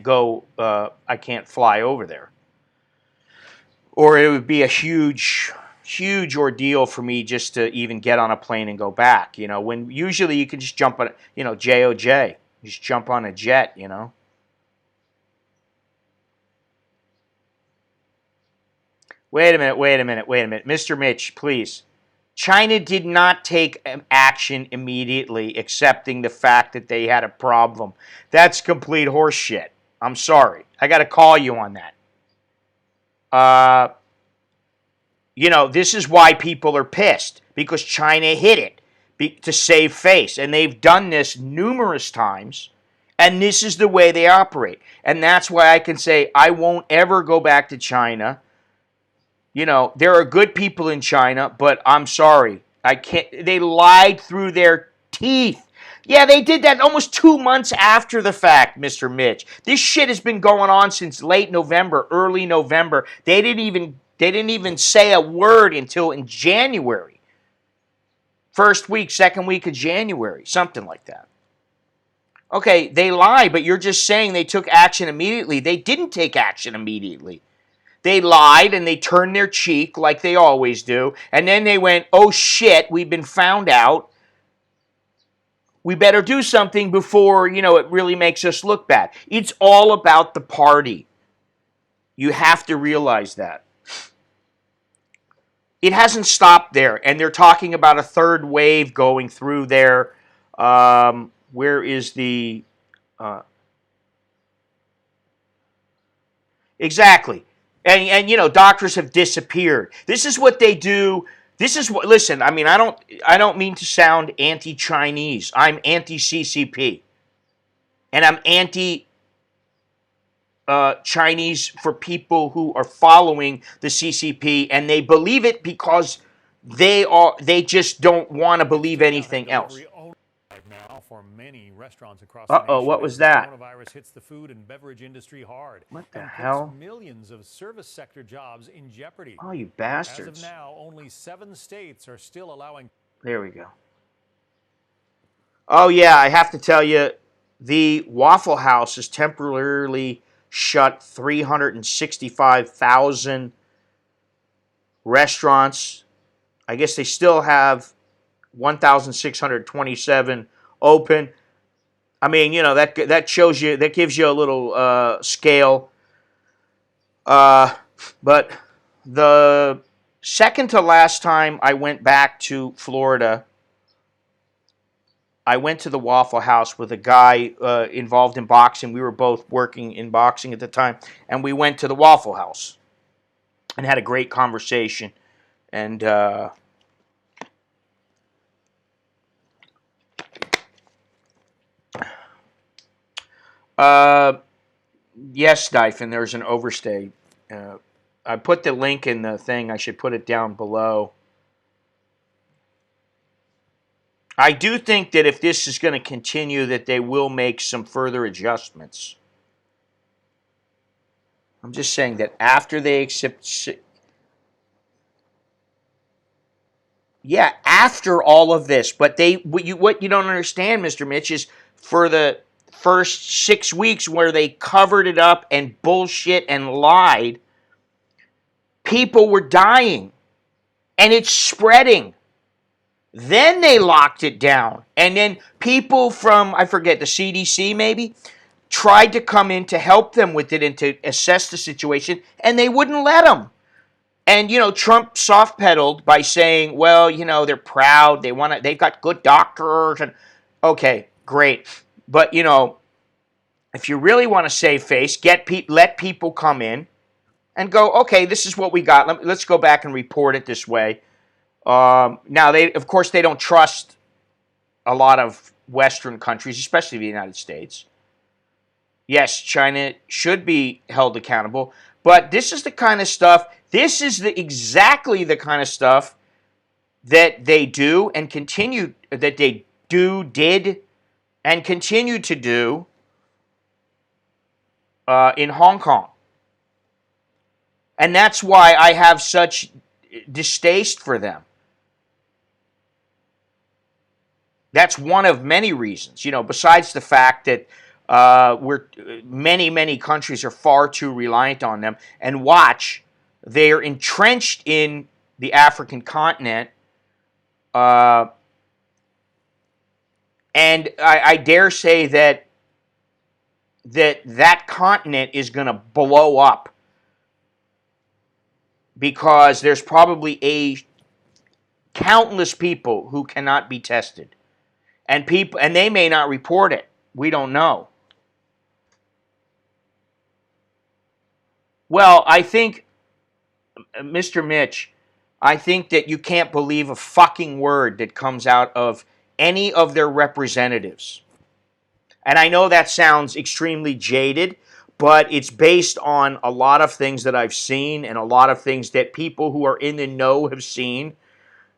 S1: go, I can't fly over there, or it would be a huge huge ordeal for me just to even get on a plane and go back. When usually you can just jump on, JOJ, just jump on a jet. Wait a minute, Mr. Mitch, please. China did not take action immediately, accepting the fact that they had a problem. That's complete horseshit. I'm sorry. I got to call you on that. This is why people are pissed, because China hit it to save face. And they've done this numerous times, and this is the way they operate. And that's why I can say I won't ever go back to China. There are good people in China, but I'm sorry. I can't. They lied through their teeth. Yeah, they did that almost 2 months after the fact, Mr. Mitch. This shit has been going on since late November, early November. They didn't even say a word until in January. First week, second week of January, something like that. Okay, they lie, but you're just saying they took action immediately. They didn't take action immediately. They lied and they turned their cheek like they always do. And then they went, oh shit, we've been found out. We better do something before, it really makes us look bad. It's all about the party. You have to realize that. It hasn't stopped there. And they're talking about a third wave going through there. Where is the... Exactly. And doctors have disappeared. This is what they do. This is what. Listen, I don't mean to sound anti-Chinese. I'm anti-CCP, and I'm anti-Chinese for people who are following the CCP and they believe it because they just don't want to believe anything else.
S2: For many restaurants across the nation,
S1: what was that?
S2: Coronavirus hits the food and beverage industry hard.
S1: What the
S2: and
S1: hell?
S2: Puts millions of service sector jobs in jeopardy.
S1: Oh, you bastards.
S2: As of now, only 7 states are still allowing...
S1: There we go. Oh, yeah, I have to tell you, the Waffle House has temporarily shut 365,000 restaurants. I guess they still have 1,627 open. I mean, that shows you, that gives you a little scale. But the second to last time I went back to Florida, I went to the Waffle House with a guy involved in boxing. We were both working in boxing at the time, and we went to the Waffle House and had a great conversation. And yes, Dyphon, there's an overstay. I put the link in the thing. I should put it down below. I do think that if this is going to continue, that they will make some further adjustments. I'm just saying that after they accept... Yeah, after all of this. But what you don't understand, Mr. Mitch, is for the first 6 weeks where they covered it up and bullshit and lied, people were dying. And it's spreading. Then they locked it down. And then people from, I forget, the CDC maybe, tried to come in to help them with it and to assess the situation, and they wouldn't let them. And, Trump soft-pedaled by saying, well, they're proud, they've got good doctors, and okay, great. But, if you really want to save face, let people come in and go, okay, this is what we got. Let's go back and report it this way. Now, of course, they don't trust a lot of Western countries, especially the United States. Yes, China should be held accountable, but this is the kind of stuff, exactly the kind of stuff that they do and continue, that they did, and continue to do in Hong Kong. And that's why I have such distaste for them. That's one of many reasons, besides the fact that many countries are far too reliant on them. And watch, they're entrenched in the African continent, and I dare say that continent is going to blow up because there's probably countless people who cannot be tested, and they may not report it. We don't know. Well, I think, Mr. Mitch, I think that you can't believe a fucking word that comes out of any of their representatives. And I know that sounds extremely jaded, but it's based on a lot of things that I've seen and a lot of things that people who are in the know have seen,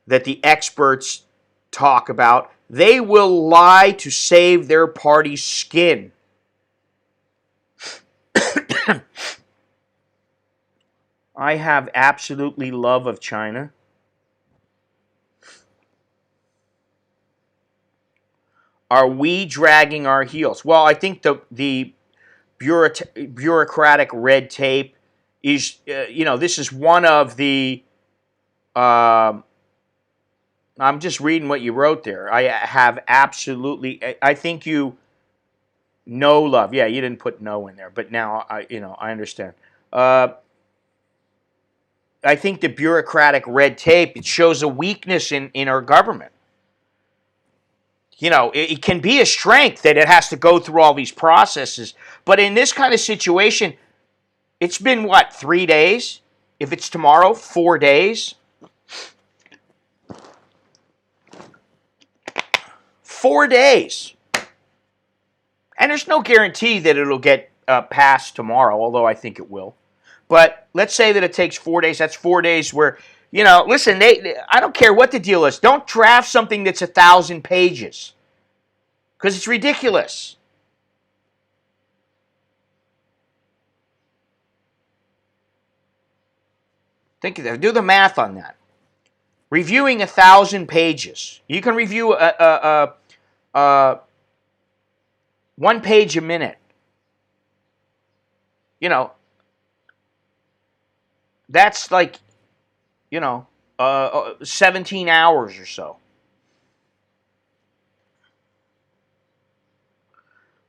S1: that the experts talk about. They will lie to save their party's skin. I have absolutely love of China. Are we dragging our heels? Well, I think the bureaucratic red tape is, this is one of the. I'm just reading what you wrote there. I have absolutely. I think you know love. Yeah, you didn't put no in there, but now I understand. I think the bureaucratic red tape, it shows a weakness in our government. It can be a strength that it has to go through all these processes. But in this kind of situation, it's been, what, 3 days? If it's tomorrow, 4 days? 4 days. And there's no guarantee that it'll get passed tomorrow, although I think it will. But let's say that it takes 4 days. That's 4 days where, listen, I don't care what the deal is. Don't draft something that's 1,000 pages. Because it's ridiculous. Think of that. Do the math on that. Reviewing 1,000 pages. You can review 1 page a minute. That's like, 17 hours or so.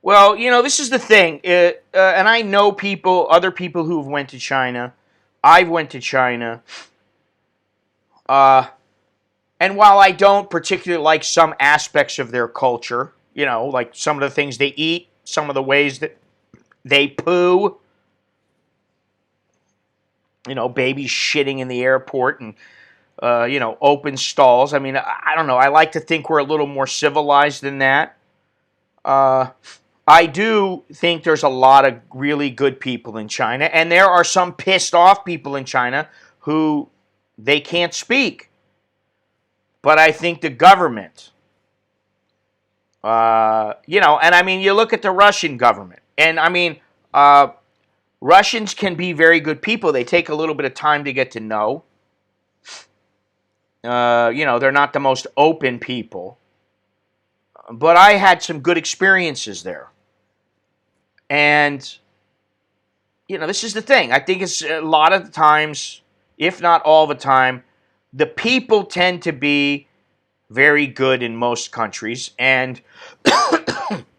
S1: Well, this is the thing, and I know other people who've went to China. I've went to China, and while I don't particularly like some aspects of their culture, like some of the things they eat, some of the ways that they poo, babies shitting in the airport and, open stalls. I mean, I don't know. I like to think we're a little more civilized than that. I do think there's a lot of really good people in China, and there are some pissed off people in China who they can't speak. But I think the government, and I mean, you look at the Russian government, and I mean, Russians can be very good people. They take a little bit of time to get to know. They're not the most open people. But I had some good experiences there. And, this is the thing. I think it's a lot of the times, if not all the time, the people tend to be very good in most countries, and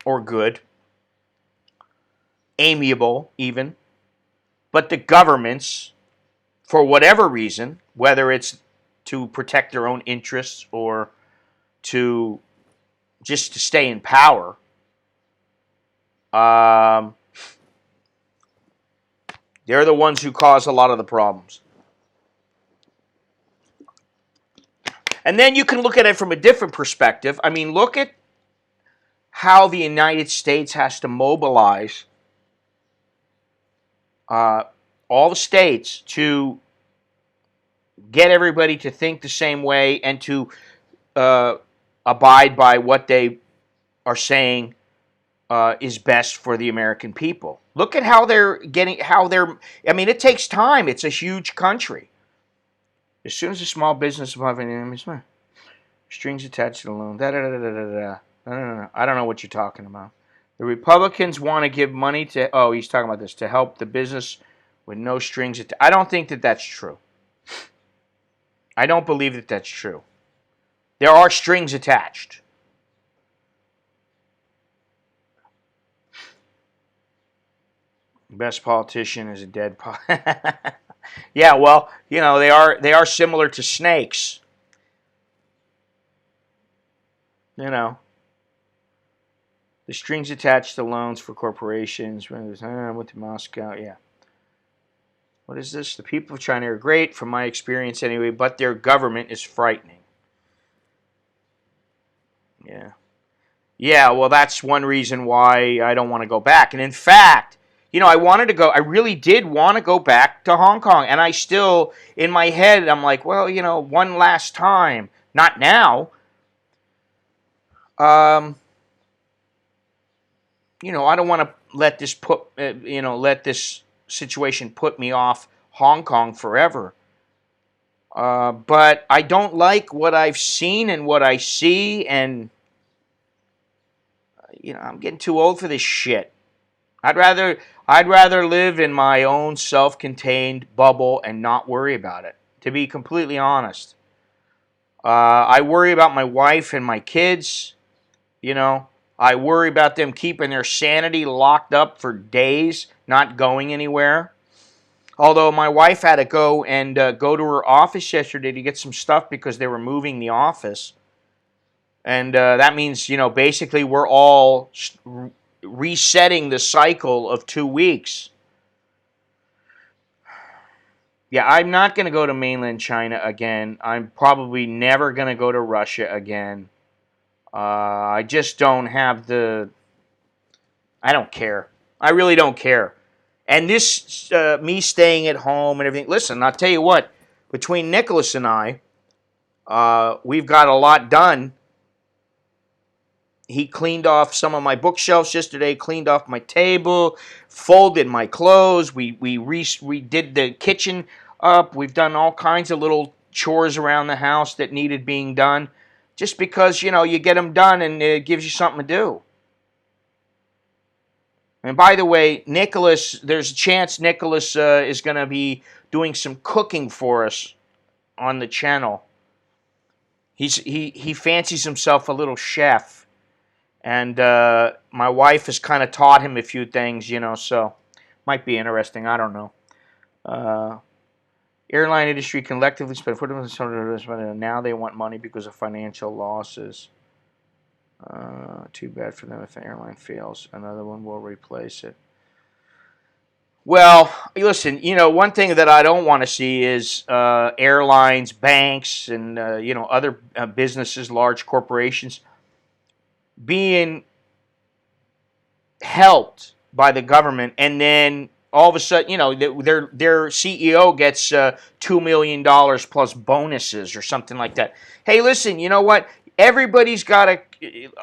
S1: or good, amiable even. But the governments, for whatever reason, whether it's to protect their own interests or to just to stay in power, they're the ones who cause a lot of the problems. And then you can look at it from a different perspective. I mean, look at how the United States has to mobilize all the states to get everybody to think the same way and to abide by what they are saying is best for the American people. Look at how I mean, it takes time. It's a huge country. As soon as a small business strings attached to the loan, I don't know what you're talking about. The Republicans want to give money to, he's talking about this, to help the business with no strings attached. I don't think that that's true. I don't believe that that's true. There are strings attached. Best politician is a dead Yeah, well, they are similar to snakes. The strings attached to loans for corporations. Went to Moscow. Yeah. What is this? The people of China are great, from my experience anyway, but their government is frightening. Yeah. Yeah, well, that's one reason why I don't want to go back. And in fact, I really did want to go back to Hong Kong. And I still, in my head, I'm like, well, one last time. Not now. I don't want to let this situation put me off Hong Kong forever. But I don't like what I've seen and what I see, and I'm getting too old for this shit. I'd rather live in my own self-contained bubble and not worry about it. To be completely honest, I worry about my wife and my kids. I worry about them keeping their sanity locked up for days, not going anywhere. Although my wife had to go to her office yesterday to get some stuff because they were moving the office. And that means, basically we're all resetting the cycle of 2 weeks. Yeah, I'm not going to go to mainland China again. I'm probably never going to go to Russia again. I just don't have I don't care. I really don't care. And this, me staying at home and everything. Listen, I'll tell you what. Between Nicholas and I, we've got a lot done. He cleaned off some of my bookshelves yesterday, cleaned off my table, folded my clothes. We did the kitchen up. We've done all kinds of little chores around the house that needed being done. Just because, you get them done and it gives you something to do. And by the way, there's a chance Nicholas is going to be doing some cooking for us on the channel. He fancies himself a little chef. And my wife has kind of taught him a few things, so might be interesting. I don't know. Airline industry collectively spent $40 now they want money because of financial losses. Too bad for them if the airline fails. Another one will replace it. Well, listen, one thing that I don't want to see is airlines, banks, and other businesses, large corporations being helped by the government, and then all of a sudden, their CEO gets $2 million plus bonuses or something like that. Hey, listen, you know what? Everybody's got to.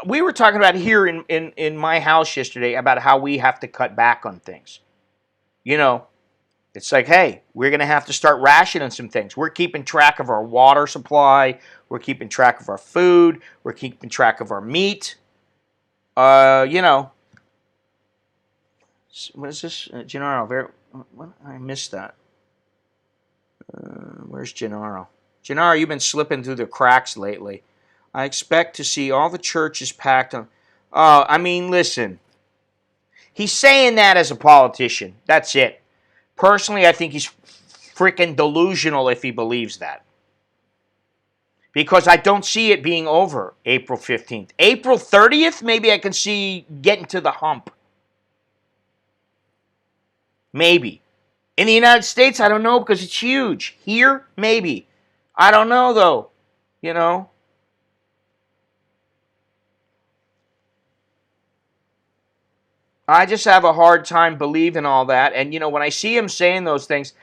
S1: We were talking about here in my house yesterday about how we have to cut back on things. It's like, hey, we're going to have to start rationing some things. We're keeping track of our water supply. We're keeping track of our food. We're keeping track of our meat. What is this? Gennaro, I missed that. Where's Gennaro? Gennaro, you've been slipping through the cracks lately. I expect to see all the churches packed on. Listen. He's saying that as a politician. That's it. Personally, I think he's freaking delusional if he believes that. Because I don't see it being over April 15th. April 30th, maybe I can see getting to the hump. Maybe. In the United States, I don't know because it's huge. Here, maybe. I don't know, though. I just have a hard time believing all that. And, when I see him saying those things,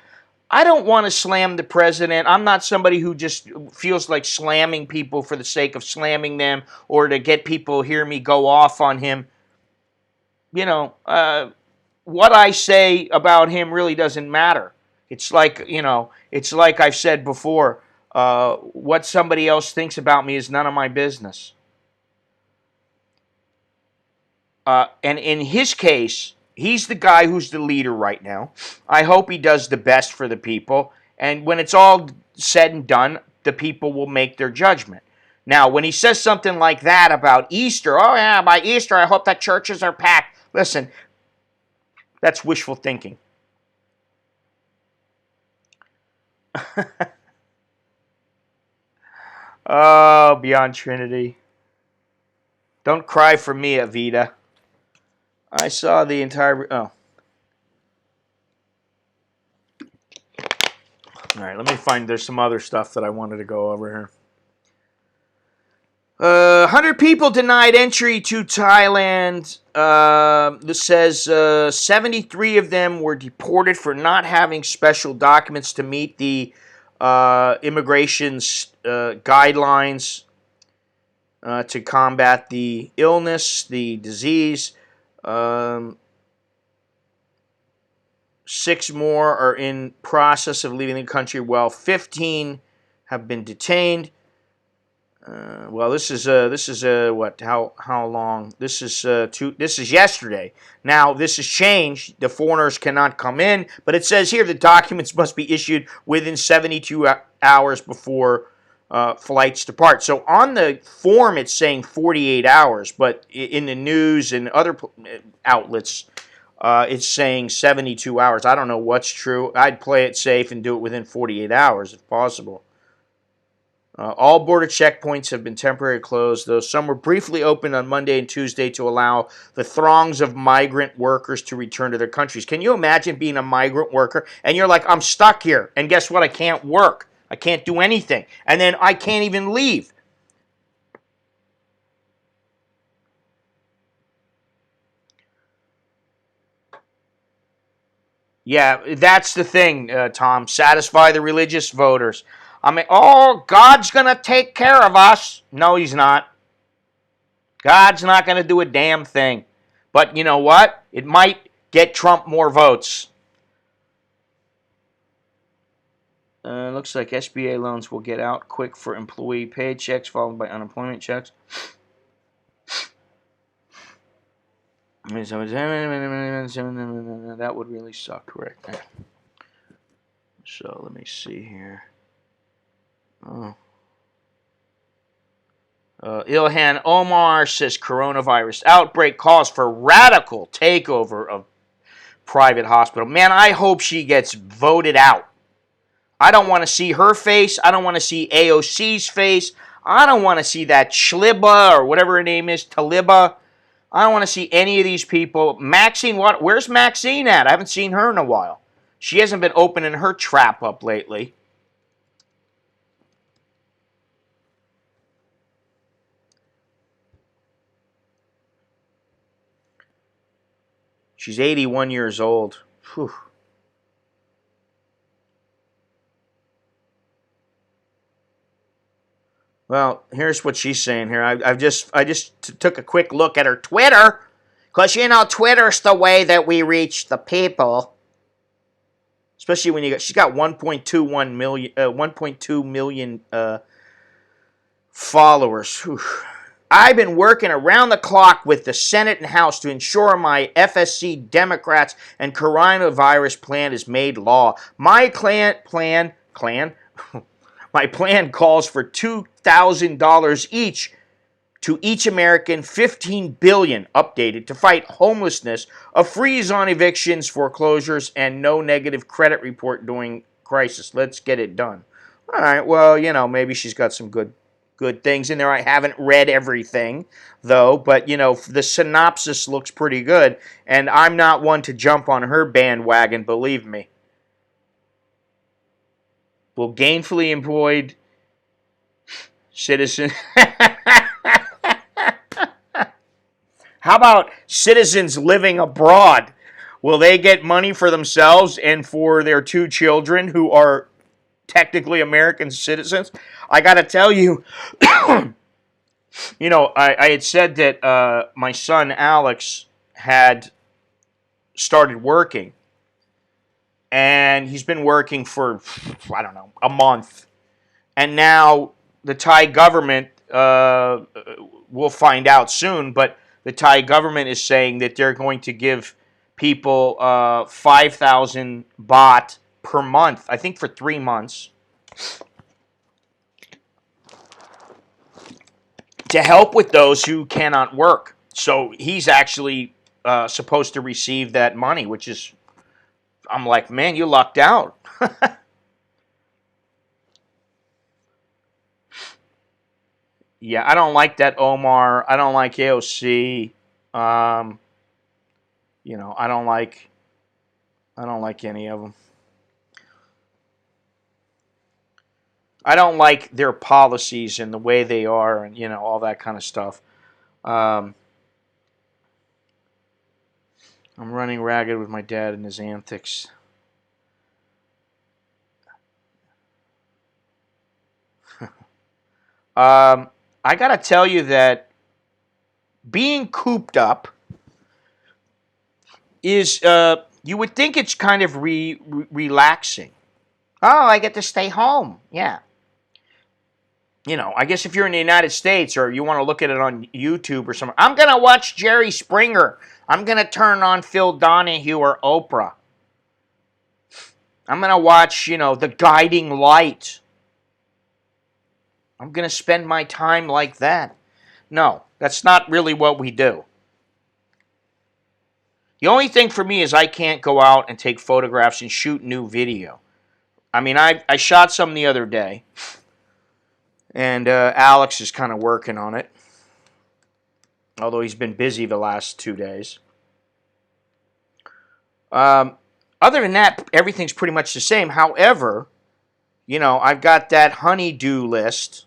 S1: I don't want to slam the president. I'm not somebody who just feels like slamming people for the sake of slamming them or to get people to hear me go off on him. What I say about him really doesn't matter. It's like, I've said before, what somebody else thinks about me is none of my business. And in his case, he's the guy who's the leader right now. I hope he does the best for the people. And when it's all said and done, the people will make their judgment. Now, when he says something like that about Easter, oh yeah, by Easter I hope that churches are packed. Listen, that's wishful thinking. Oh, Beyond Trinity. Don't cry for me, Avita. I saw the entire... Oh. All right, let me find... There's some other stuff that I wanted to go over here. 100 people denied entry to Thailand. This says 73 of them were deported for not having special documents to meet the immigration's guidelines to combat the illness, the disease. 6 more are in process of leaving the country, while 15 have been detained. Well, this is what? How long? This is This is yesterday. Now this has changed. The foreigners cannot come in, but it says here the documents must be issued within 72 hours before flights depart. So on the form it's saying 48 hours, but in the news and other outlets it's saying 72 hours. I don't know what's true. I'd play it safe and do it within 48 hours if possible. All border checkpoints have been temporarily closed, though some were briefly opened on Monday and Tuesday to allow the throngs of migrant workers to return to their countries. Can you imagine being a migrant worker and you're like, I'm stuck here, and guess what? I can't work. I can't do anything. And then I can't even leave. Yeah, that's the thing, Tom. Satisfy the religious voters. I mean, oh, God's going to take care of us. No, he's not. God's not going to do a damn thing. But you know what? It might get Trump more votes. Looks like SBA loans will get out quick for employee paychecks, followed by unemployment checks. That would really suck right there. So let me see here. Oh. Ilhan Omar says coronavirus outbreak calls for radical takeover of private hospital. Man, I hope she gets voted out. I don't want to see her face. I don't want to see AOC's face. I don't want to see that Shliba or whatever her name is, Taliba. I don't want to see any of these people. Maxine, where's Maxine at? I haven't seen her in a while. She hasn't been opening her trap up lately. She's 81 years old. Whew. Well, here's what she's saying here. I just took a quick look at her Twitter, because you know Twitter's the way that we reach the people. Especially when she's got 1.2 million followers. Whew. I've been working around the clock with the Senate and House to ensure my FSC Democrats and coronavirus plan is made law. My plan my plan calls for $2,000 each to each American, $15 billion updated to fight homelessness, a freeze on evictions, foreclosures, and no negative credit report during crisis. Let's get it done. All right, well, you know, maybe she's got some good things in there. I haven't read everything, though, but, you know, the synopsis looks pretty good, and I'm not one to jump on her bandwagon, believe me. Will gainfully employed citizen... How about citizens living abroad? Will they get money for themselves and for their 2 children who are technically American citizens? I got to tell you, you know, I had said that my son Alex had started working. And he's been working for, I don't know, a month. And now the Thai government, we'll find out soon, but the Thai government is saying that they're going to give people 5,000 baht per month, I think for 3 months. to help with those who cannot work. So he's actually supposed to receive that money, which is, I'm like, man, you lucked out. Yeah, I don't like that Omar. I don't like AOC. Um, I don't like any of them. I don't like their policies and the way they are, and all that kind of stuff. Um, I'm running ragged with my dad and his antics. I gotta tell you that being cooped up is, you would think it's kind of relaxing. Oh, I get to stay home. Yeah. I guess if you're in the United States or you want to look at it on YouTube or something, I'm going to watch Jerry Springer. I'm going to turn on Phil Donahue or Oprah. I'm going to watch, The Guiding Light. I'm going to spend my time like that. No, that's not really what we do. The only thing for me is I can't go out and take photographs and shoot new video. I mean, I shot some the other day, and Alex is kind of working on it, although he's been busy the last 2 days. Other than that, everything's pretty much the same. However, I've got that honey-do list,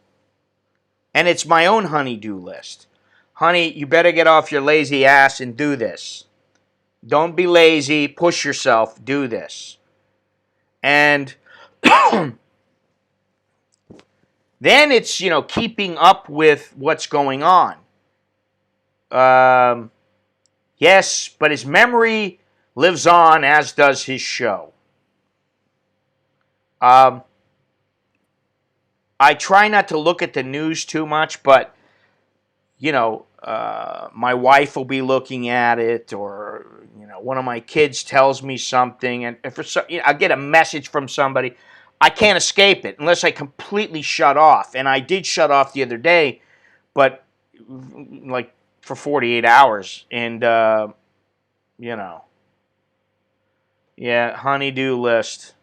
S1: and it's my own honey-do list. Honey, you better get off your lazy ass and do this. Don't be lazy. Push yourself. Do this. And then it's, keeping up with what's going on. Yes, but his memory lives on, as does his show. I try not to look at the news too much, but, my wife will be looking at it, or, one of my kids tells me something, and I get a message from somebody. I can't escape it unless I completely shut off. And I did shut off the other day, but like for 48 hours. And, yeah, honey-do list.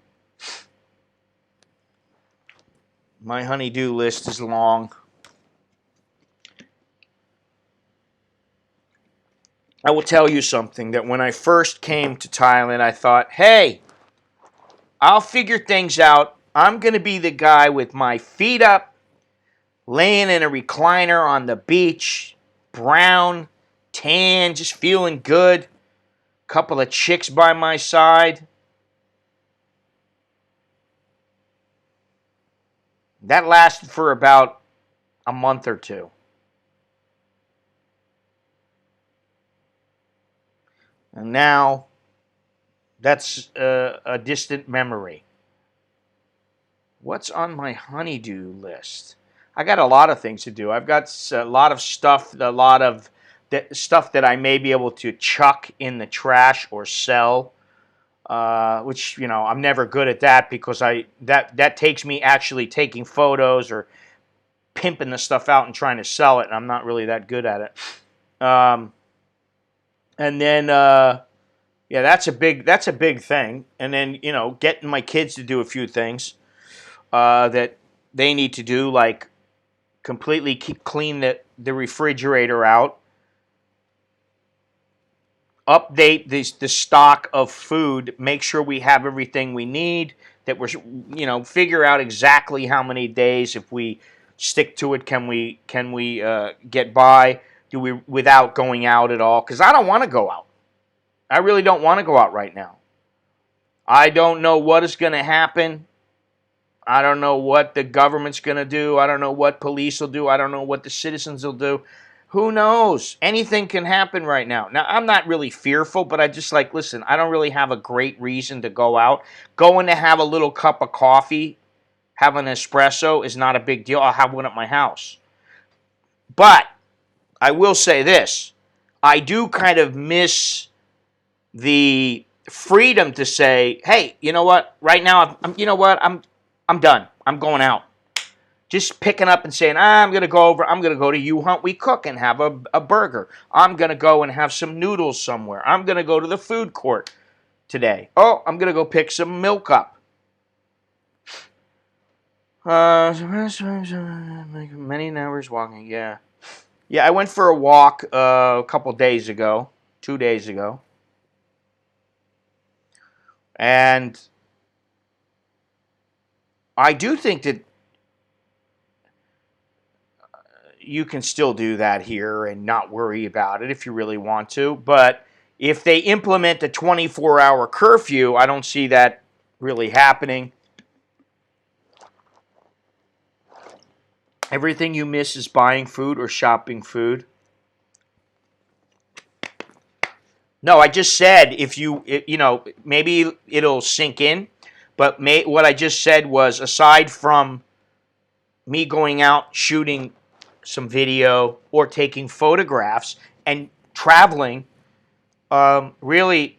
S1: My honey-do list is long. I will tell you something, that when I first came to Thailand, I thought, hey, I'll figure things out. I'm going to be the guy with my feet up, laying in a recliner on the beach, brown, tan, just feeling good. Couple of chicks by my side. That lasted for about a month or two. And now, that's a distant memory. What's on my honey-do list? I got a lot of things to do. I've got a lot of stuff, stuff that I may be able to chuck in the trash or sell, which, I'm never good at that, because that takes me actually taking photos or pimping the stuff out and trying to sell it, and I'm not really that good at it. And then, yeah, that's a big thing. And then, getting my kids to do a few things that they need to do, like completely clean the refrigerator out, update the stock of food, make sure we have everything we need, that we're, figure out exactly how many days, if we stick to it, can we get by, without going out at all, because I don't want to go out. I really don't want to go out right now. I don't know what is going to happen. I don't know what the government's going to do. I don't know what police will do. I don't know what the citizens will do. Who knows? Anything can happen right now. Now, I'm not really fearful, but I just listen, I don't really have a great reason to go out. Going to have a little cup of coffee, have an espresso, is not a big deal. I'll have one at my house. But I will say this. I do kind of miss the freedom to say, hey, you know what? Right now, I'm done. I'm going out. Just picking up and saying, I'm going to go to You Hunt We Cook and have a burger. I'm going to go and have some noodles somewhere. I'm going to go to the food court today. Oh, I'm going to go pick some milk up. Many hours walking, yeah. Yeah, I went for a walk a couple days ago, 2 days ago. And I do think that you can still do that here and not worry about it if you really want to. But if they implement a 24-hour curfew, I don't see that really happening. Everything you miss is buying food or shopping food. No, I just said maybe it'll sink in. But what I just said was, aside from me going out shooting some video or taking photographs and traveling, really,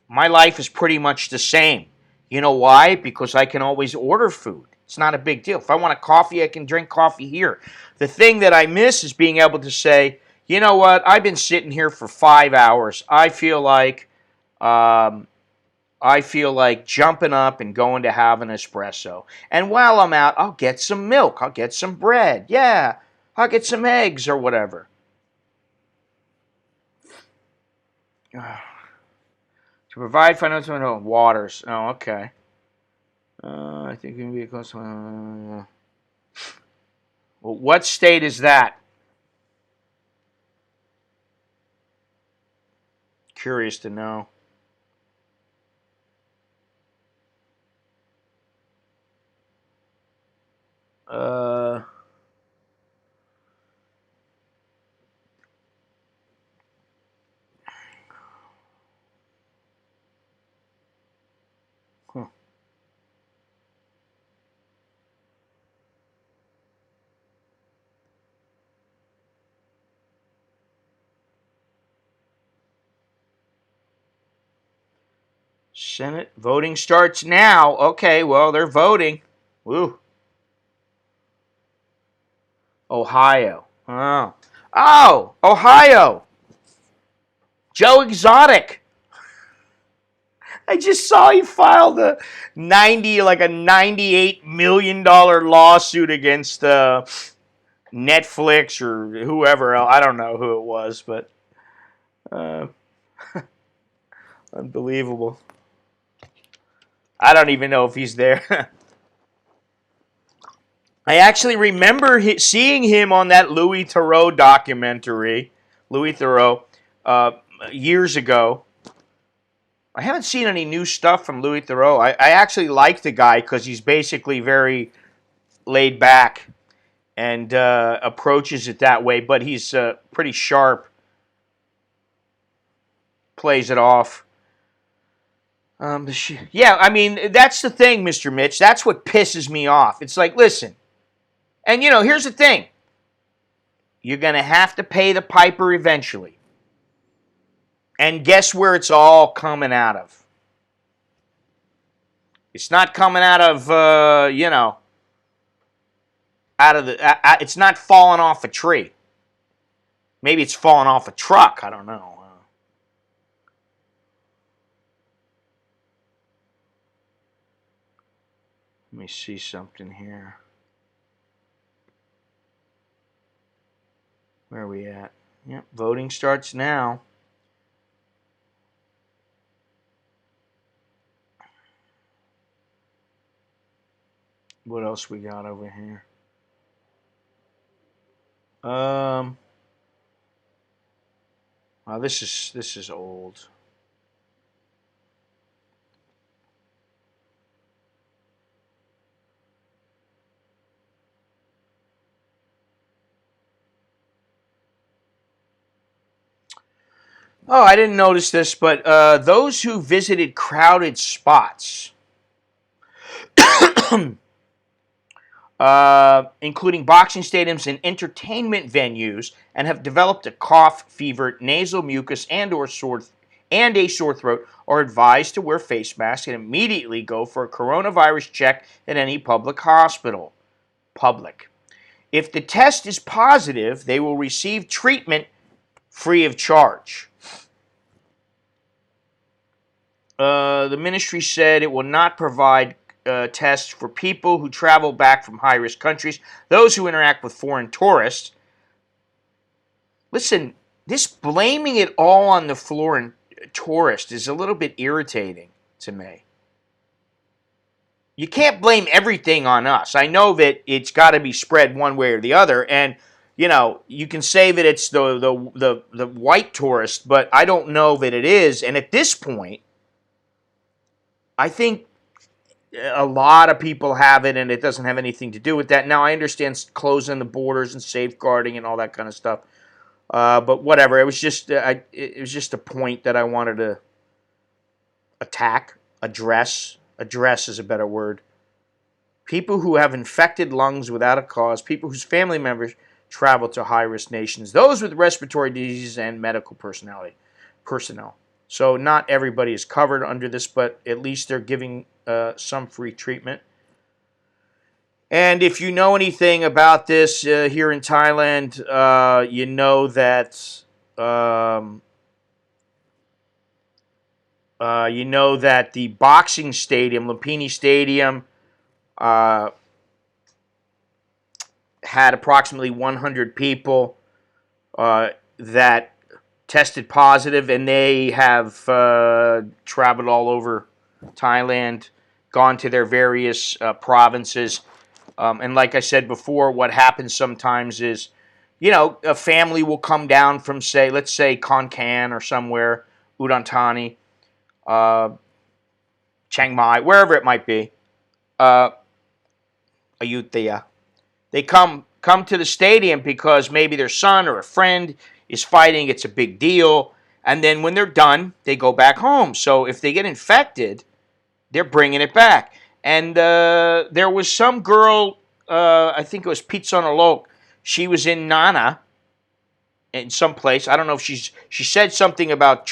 S1: my life is pretty much the same. You know why? Because I can always order food. It's not a big deal. If I want a coffee, I can drink coffee here. The thing that I miss is being able to say, you know what? I've been sitting here for 5 hours. I feel like jumping up and going to have an espresso. And while I'm out, I'll get some milk. I'll get some bread. Yeah, I'll get some eggs or whatever. To provide financial waters. Oh, okay. I think it can be close. Well, what state is that? Curious to know. Huh. Senate voting starts now. Okay, well, they're voting. Woo. Ohio. Oh, Ohio. Joe Exotic. I just saw he filed a $98 million lawsuit against Netflix or whoever else. I don't know who it was, but unbelievable. I don't even know if he's there. I actually remember seeing him on that Louis Theroux documentary, years ago. I haven't seen any new stuff from Louis Theroux. I actually like the guy because he's basically very laid back and approaches it that way, but he's pretty sharp, plays it off. Yeah, I mean, that's the thing, Mr. Mitch. That's what pisses me off. It's like, listen, and here's the thing. You're going to have to pay the piper eventually. And guess where it's all coming out of? It's not coming out of, it's not falling off a tree. Maybe it's falling off a truck. I don't know. Let me see something here. Where are we at? Yep, voting starts now. What else we got over here? Well, this is old. Oh, I didn't notice this, but those who visited crowded spots, including boxing stadiums and entertainment venues, and have developed a cough, fever, nasal mucus, and a sore throat, are advised to wear face masks and immediately go for a coronavirus check at any public hospital. public. If the test is positive, they will receive treatment free of charge. The ministry said it will not provide tests for people who travel back from high-risk countries, those who interact with foreign tourists. Listen, this blaming it all on the foreign tourist is a little bit irritating to me. You can't blame everything on us. I know that it's got to be spread one way or the other, and you can say that it's the white tourist, but I don't know that it is. And at this point, I think a lot of people have it, and it doesn't have anything to do with that. Now, I understand closing the borders and safeguarding and all that kind of stuff, but whatever. It was just a point that I wanted to address. Address is a better word. People who have infected lungs without a cause, people whose family members travel to high-risk nations, those with respiratory diseases and medical personnel. So not everybody is covered under this, but at least they're giving some free treatment. And if you know anything about this here in Thailand, you know that the boxing stadium, Lumpini Stadium, had approximately 100 people that tested positive, and they have traveled all over Thailand, gone to their various provinces. And like I said before, what happens sometimes is, a family will come down from, let's say Khon Kaen or somewhere, Udon Thani, Chiang Mai, wherever it might be, Ayutthaya. They come to the stadium because maybe their son or a friend is fighting. It's a big deal. And then when they're done, they go back home. So if they get infected, they're bringing it back. And there was some girl, I think it was Pitsonolok. She was in Nana, in some place. I don't know if she said something about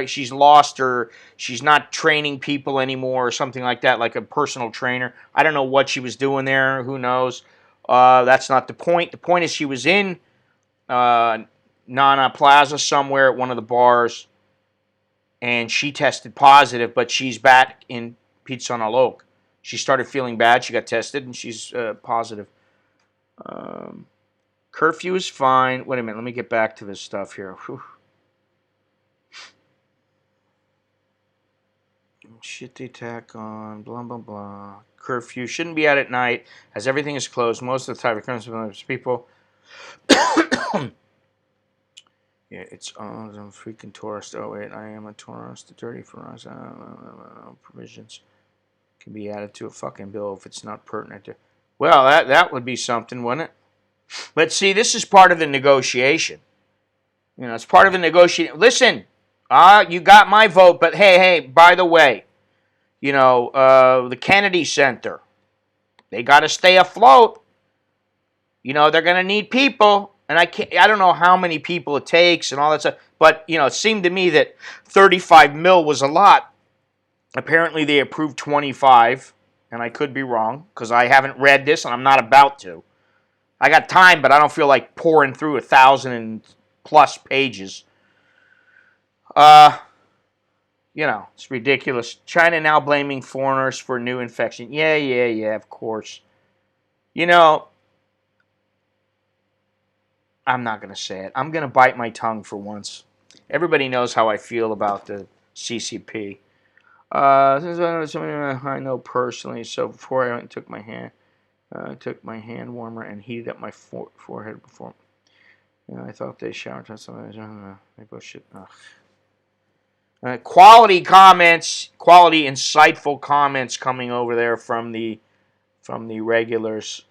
S1: she's lost her, she's not training people anymore or something like that, like a personal trainer. I don't know what she was doing there. Who knows? That's not the point. The point is she was in Nana Plaza somewhere at one of the bars, and she tested positive, but she's back in Pitsonolok. She started feeling bad. She got tested, and she's positive. Curfew is fine. Wait a minute. Let me get back to this stuff here. Whew. Shit they tack on. Blah, blah, blah. Curfew shouldn't be out at night as everything is closed. Most of the time, it people. Yeah, it's all the freaking tourist. Oh, wait. I am a tourist. The dirty for us. Provisions can be added to a fucking bill if it's not pertinent to. Well, that would be something, wouldn't it? But see, this is part of the negotiation. It's part of the negotiation. Listen, you got my vote, but hey, by the way, the Kennedy Center, they got to stay afloat. They're going to need people, and I don't know how many people it takes and all that stuff, but, it seemed to me that 35 mil was a lot. Apparently, they approved 25, and I could be wrong, because I haven't read this, and I'm not about to. I got time, but I don't feel like pouring through 1,000+ pages. It's ridiculous. China now blaming foreigners for new infection. Yeah, of course. I'm not going to say it. I'm going to bite my tongue for once. Everybody knows how I feel about the CCP. I know personally, so before I went and took my hand... I took my hand warmer and heated up my forehead before. I thought they showered on something. They bullshit. Quality comments, quality, insightful comments coming over there from the regulars,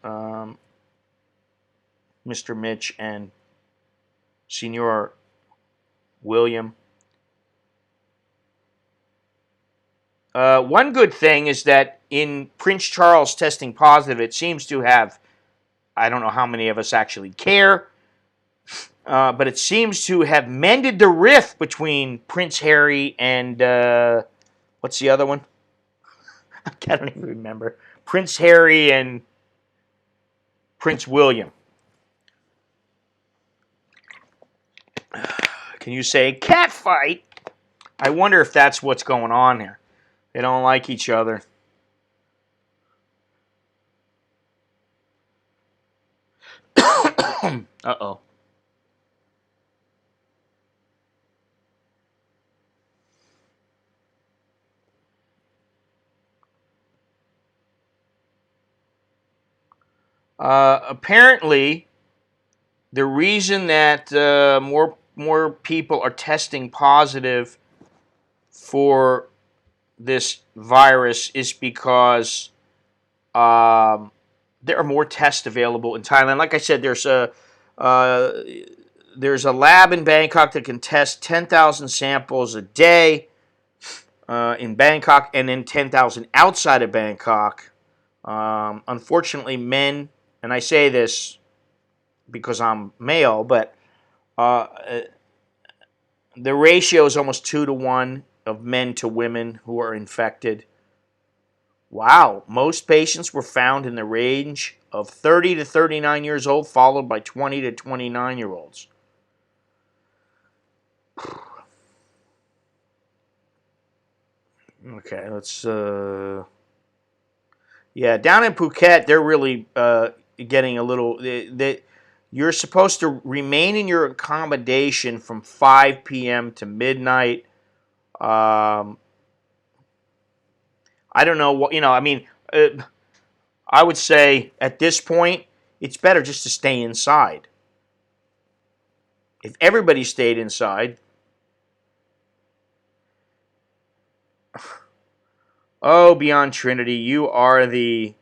S1: Mr. Mitch and Senior William. One good thing is that in Prince Charles testing positive, it seems to have, I don't know how many of us actually care, but it seems to have mended the rift between Prince Harry and, what's the other one? I don't even remember. Prince Harry and Prince William. Can you say cat fight? I wonder if that's what's going on here. They don't like each other. Uh-oh. Apparently, the reason that more people are testing positive for this virus is because there are more tests available in Thailand. Like I said, uh, there's a lab in Bangkok that can test 10,000 samples a day in Bangkok, and then 10,000 outside of Bangkok. Unfortunately, men, and I say this because I'm male, but uh, the ratio is almost 2 to 1 of men to women who are infected. Wow, most patients were found in the range of 30 to 39 years old, followed by 20 to 29 year olds. Okay, let's. Yeah, down in Phuket, they're really getting a little. You're supposed to remain in your accommodation from 5 p.m. to midnight. Um, I don't know what, I mean, I would say at this point, it's better just to stay inside. If everybody stayed inside. Oh, Beyond Trinity, you are the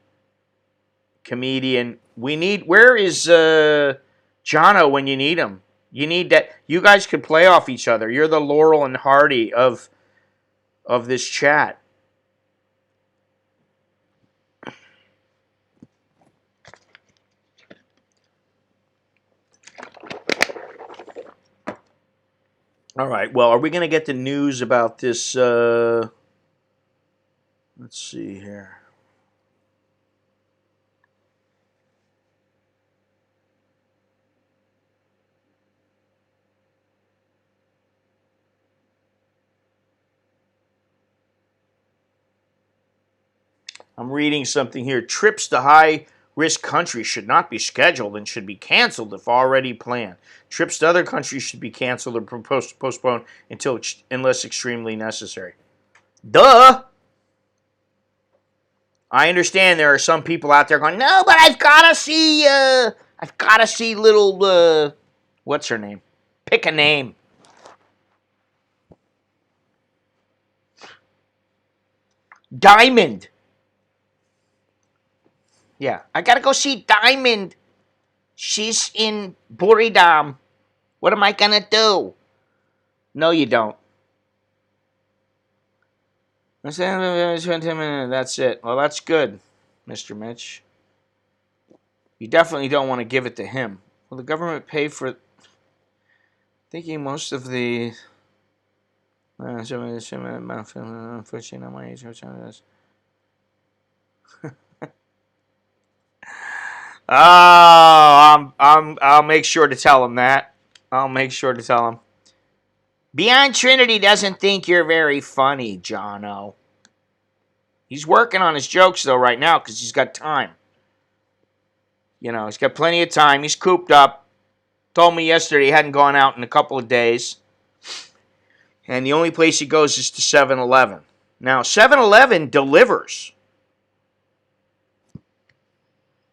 S1: comedian. Where is Jono when you need him? You need that. You guys could play off each other. You're the Laurel and Hardy of this chat. All right. Well, are we going to get the news about this? Let's see here. I'm reading something here. Trips to high-risk countries should not be scheduled and should be canceled if already planned. Trips to other countries should be canceled or postponed unless extremely necessary. Duh! I understand there are some people out there going, no, but I've got to see little, what's her name? Pick a name. Diamond. Yeah, I got to go see Diamond. She's in Buridam. What am I going to do? No, you don't. That's it. Well, that's good, Mr. Mitch. You definitely don't want to give it to him. Will the government pay for thinking most of the I'll make sure to tell him that. I'll make sure to tell him. Beyond Trinity doesn't think you're very funny, Jono. He's working on his jokes though right now because he's got time. He's got plenty of time. He's cooped up. Told me yesterday he hadn't gone out in a couple of days. And the only place he goes is to 7-Eleven. Now, 7-Eleven delivers.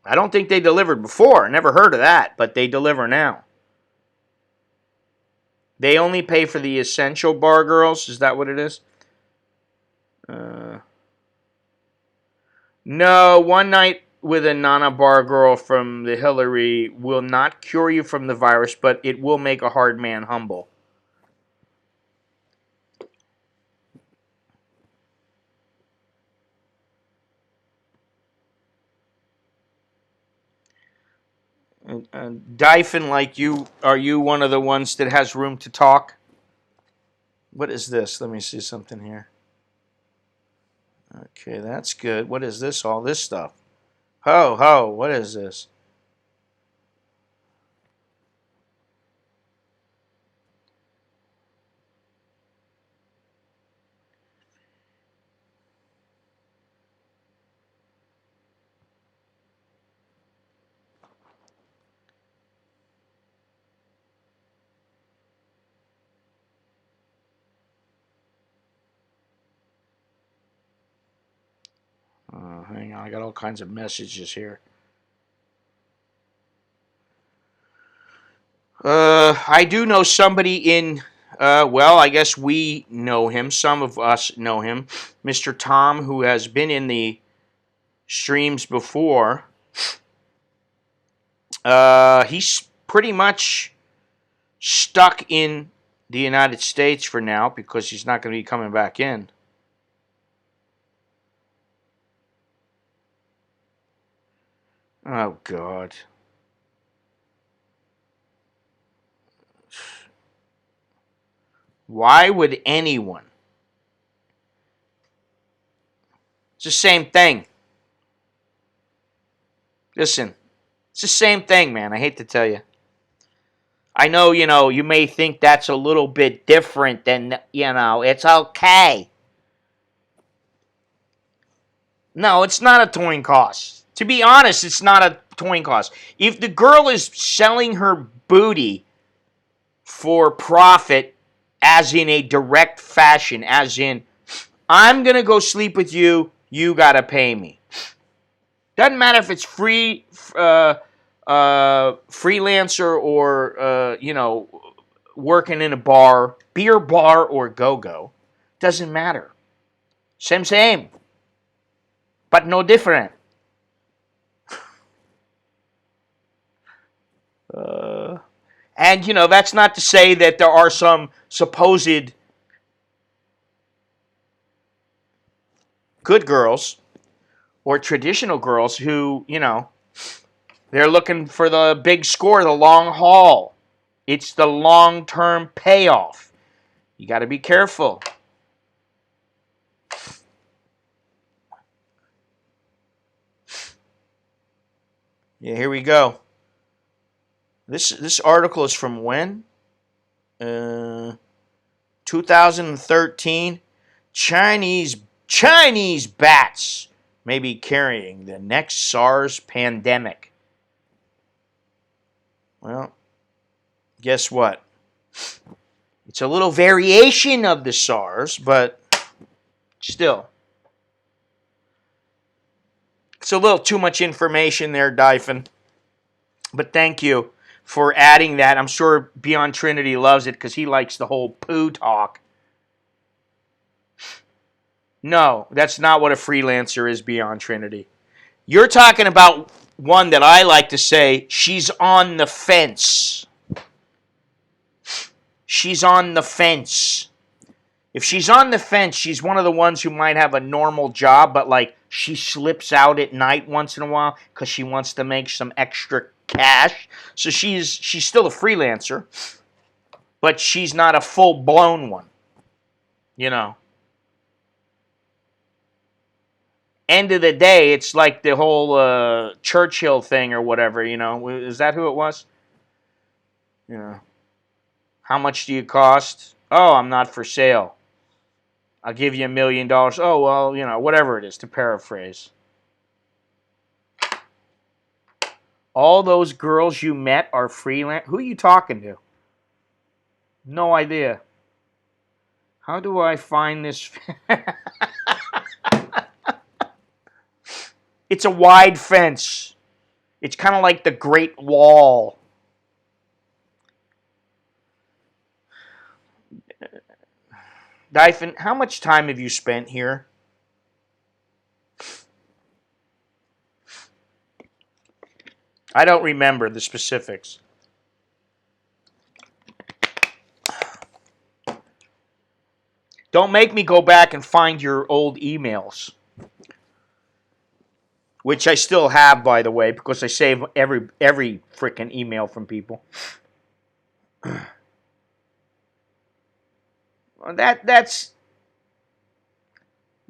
S1: I don't think they delivered before. Never heard of that, but they deliver now. They only pay for the essential bar girls. Is that what it is? No, one night with a Nana bar girl from the Hillary will not cure you from the virus, but it will make a hard man humble. Dyphon, like you, are you one of the ones that has room to talk? What is this? Let me see something here. Okay, that's good. What is this? All this stuff. Ho, ho, what is this? Hang on, I got all kinds of messages here. I do know somebody in, well, I guess we know him. Some of us know him. Mr. Tom, who has been in the streams before. He's pretty much stuck in the United States for now because he's not going to be coming back in. Oh, God. Why would anyone? It's the same thing. Listen, it's the same thing, man. I hate to tell you. I know, you may think that's a little bit different than, it's okay. No, it's not a towing cost. To be honest, it's not a towing cost. If the girl is selling her booty for profit, as in a direct fashion, as in, I'm going to go sleep with you, you got to pay me. Doesn't matter if it's freelancer or, working in a bar, beer bar or go-go. Doesn't matter. Same. But no different. And, that's not to say that there are some supposed good girls or traditional girls who, they're looking for the big score, the long haul. It's the long-term payoff. You got to be careful. Yeah, here we go. This article is from when? 2013. Chinese bats may be carrying the next SARS pandemic. Well, guess what? It's a little variation of the SARS, but still. It's a little too much information there, Dyphon. But thank you for adding that. I'm sure Beyond Trinity loves it because he likes the whole poo talk. No, that's not what a freelancer is, Beyond Trinity. You're talking about one that I like to say, she's on the fence. She's on the fence. If she's on the fence, she's one of the ones who might have a normal job, but like she slips out at night once in a while because she wants to make some extra cash. So she's still a freelancer, but she's not a full-blown one. End of the day, it's like the whole Churchill thing or whatever, Is that who it was? How much do you cost? Oh, I'm not for sale. I'll give you $1 million. Oh, well, whatever it is, to paraphrase. All those girls you met are freelance. Who are you talking to? No idea. How do I find this? It's a wide fence. It's kind of like the Great Wall. Dyphon, how much time have you spent here? I don't remember the specifics. Don't make me go back and find your old emails. Which I still have, by the way, because I save every freaking email from people. That's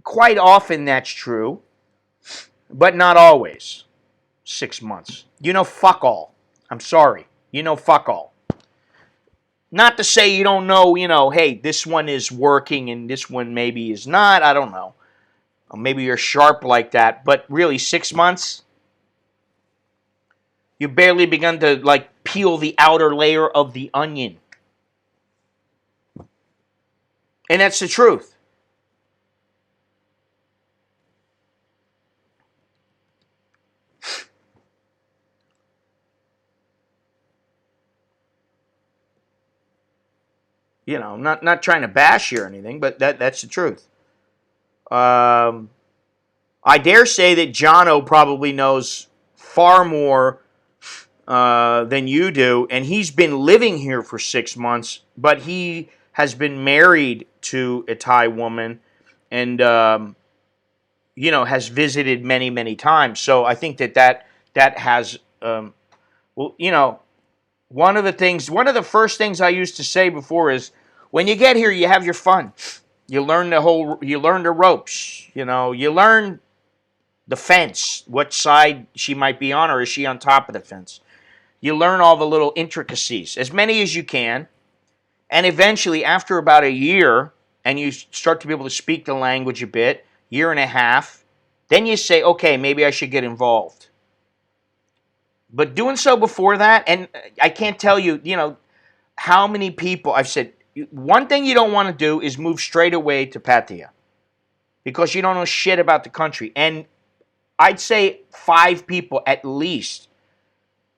S1: quite often that's true, but not always. 6 months. Fuck all. I'm sorry. Fuck all. Not to say you don't know, hey, this one is working and this one maybe is not. I don't know. Or maybe you're sharp like that. But really, 6 months? You barely begun to, peel the outer layer of the onion. And that's the truth. You know, not trying to bash you or anything, but that's the truth. I dare say that Jono probably knows far more than you do, and he's been living here for 6 months, but he has been married to a Thai woman, and has visited many times. So I think that has well, one of the first things I used to say before is, when you get here, you have your fun. You learn the ropes. You learn the fence, what side she might be on, or is she on top of the fence. You learn all the little intricacies, as many as you can, and eventually, after about a year, and you start to be able to speak the language a bit, year and a half, then you say, okay, maybe I should get involved. But doing so before that, and I can't tell you, how many people I've said, one thing you don't want to do is move straight away to Pattaya, because you don't know shit about the country. And I'd say 5 people at least,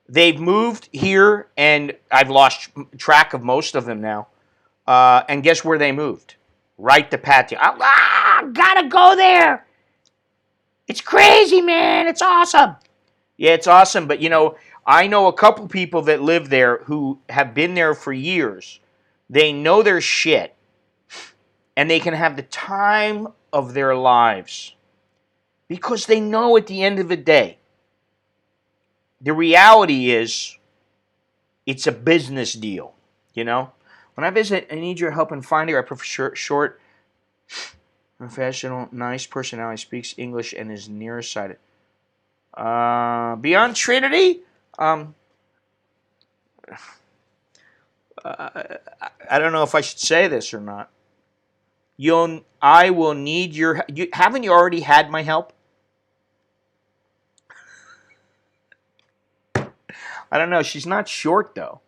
S1: they've moved here, and I've lost track of most of them now. And guess where they moved? Right to Pattaya. Gotta go there. It's crazy, man. It's awesome. Yeah, it's awesome. But, I know a couple people that live there who have been there for years. They know their shit, and they can have the time of their lives, because they know at the end of the day, the reality is, it's a business deal. When I visit, I need your help in finding her. I prefer short, professional, nice personality, speaks English, and is nearsighted. Beyond Trinity, I don't know if I should say this or not. I will need your. Haven't you already had my help? I don't know. She's not short though,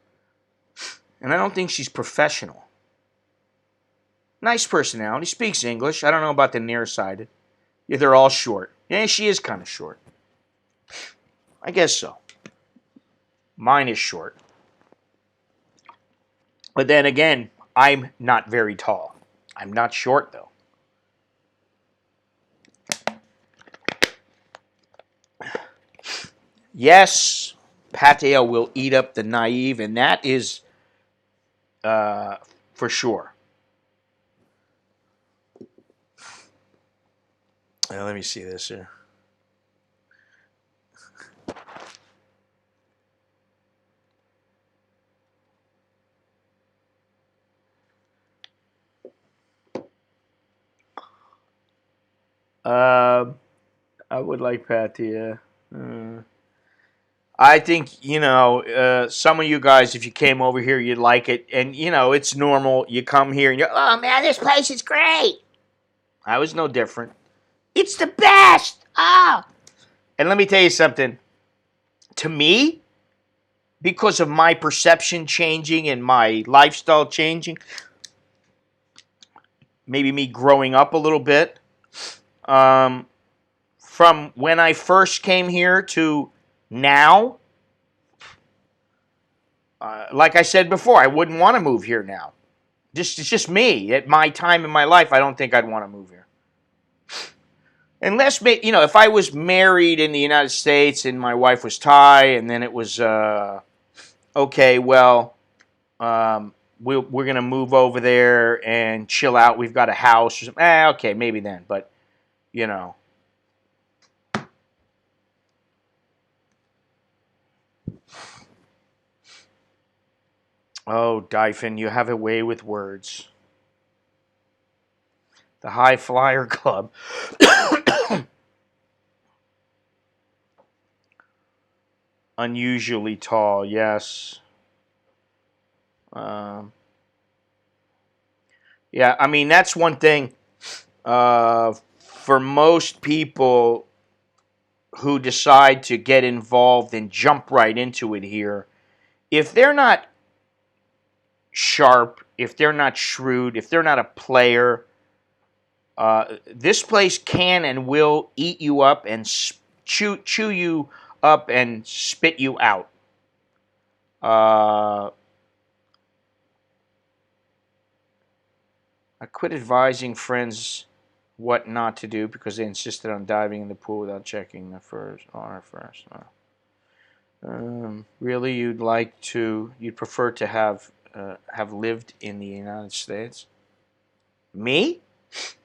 S1: and I don't think she's professional. Nice personality, speaks English. I don't know about the nearsighted. Yeah, they're all short. Yeah, she is kind of short. I guess so. Mine is short. But then again, I'm not very tall. I'm not short, though. Yes, Pattaya will eat up the naive, and that is for sure. Let me see this here. I would like Pattaya. I think, some of you guys, if you came over here, you'd like it. And, it's normal. You come here and you're, oh, man, this place is great. I was no different. It's the best. Ah. And let me tell you something. To me, because of my perception changing and my lifestyle changing, maybe me growing up a little bit, from when I first came here to now, like I said before, I wouldn't want to move here now. It's just me. At my time in my life, I don't think I'd want to move here. Unless, if I was married in the United States and my wife was Thai, and then it was, okay, well, we're going to move over there and chill out. We've got a house. Or something. Okay, maybe then. But, Oh, Dyphon, you have a way with words. The High Flyer Club. Unusually tall, yes. Yeah, I mean, that's one thing. For most people who decide to get involved and jump right into it here, if they're not sharp, if they're not shrewd, if they're not a player, this place can and will eat you up and chew you up and spit you out. I quit advising friends what not to do because they insisted on diving in the pool without checking the honor first. Really, you'd prefer to have lived in the United States? Me?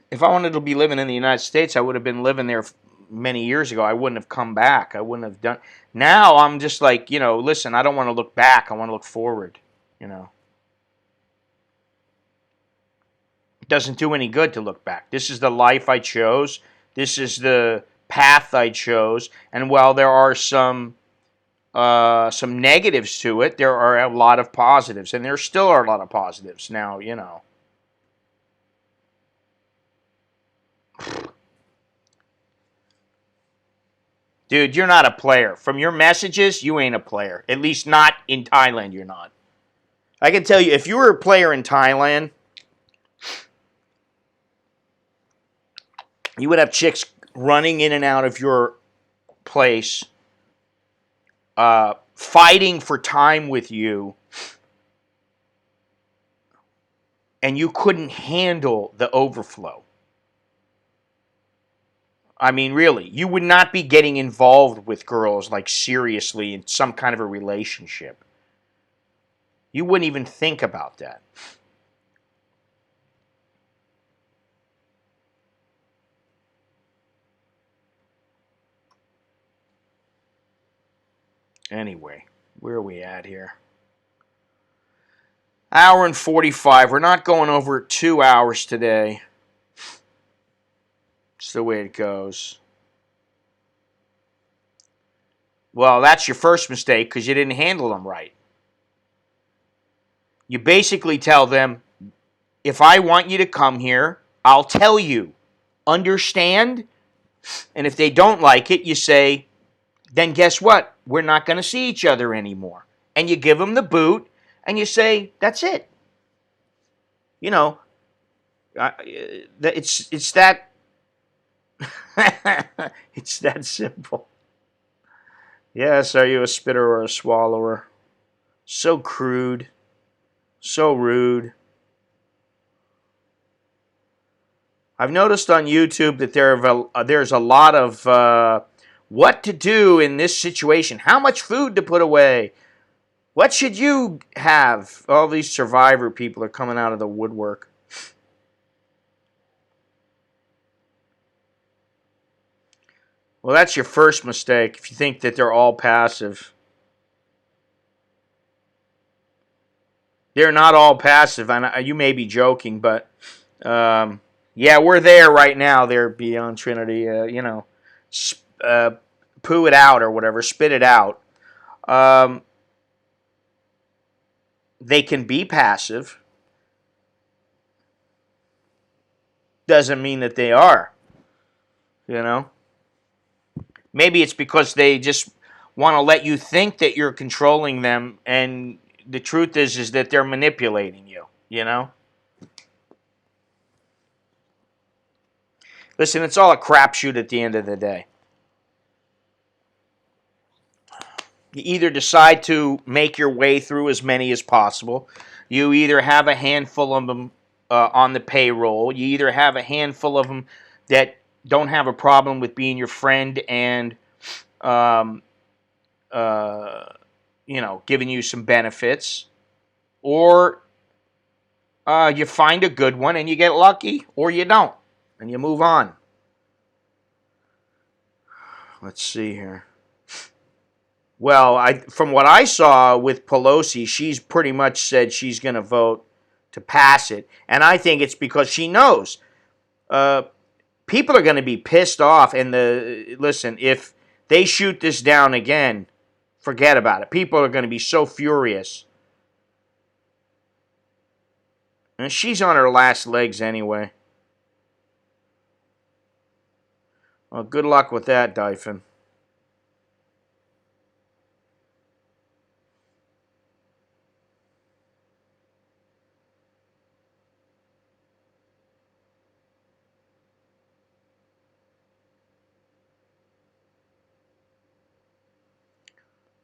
S1: If I wanted to be living in the United States, I would have been living there many years ago. I wouldn't have come back. I wouldn't have done. Now I'm just like, listen, I don't want to look back. I want to look forward. It doesn't do any good to look back. This is the life I chose. This is the path I chose. And while there are some negatives to it, there are a lot of positives, and there still are a lot of positives. Now, dude, you're not a player. From your messages, you ain't a player. At least not in Thailand, you're not. I can tell you, if you were a player in Thailand, you would have chicks running in and out of your place, fighting for time with you, and you couldn't handle the overflow. I mean, really, you would not be getting involved with girls like seriously in some kind of a relationship. You wouldn't even think about that. Anyway, where are we at here? Hour and 45. We're not going over 2 hours today. It's the way it goes. Well, that's your first mistake because you didn't handle them right. You basically tell them, if I want you to come here, I'll tell you. Understand? And if they don't like it, you say, then guess what? We're not going to see each other anymore. And you give them the boot, and you say, that's it. It's that it's that simple. Yes, are you a spitter or a swallower? So crude, so rude. I've noticed on YouTube that there's a lot of what to do in this situation, how much food to put away, what should you have. All these survivor people are coming out of the woodwork. Well, that's your first mistake if you think that they're all passive. They're not all passive, and you may be joking, but yeah, we're there right now. There, beyond Trinity, poo it out or whatever, spit it out. Um, they can be passive. Doesn't mean that they are. Maybe it's because they just want to let you think that you're controlling them, and the truth is that they're manipulating you. Listen, it's all a crapshoot at the end of the day. You either decide to make your way through as many as possible. You either have a handful of them on the payroll. You either have a handful of them that don't have a problem with being your friend and, um, giving you some benefits. Or you find a good one and you get lucky, or you don't, and you move on. Let's see here. Well, from what I saw with Pelosi, she's pretty much said she's going to vote to pass it. And I think it's because she knows people are going to be pissed off. And listen, if they shoot this down again, forget about it. People are going to be so furious. And she's on her last legs anyway. Well, good luck with that, Dyphon.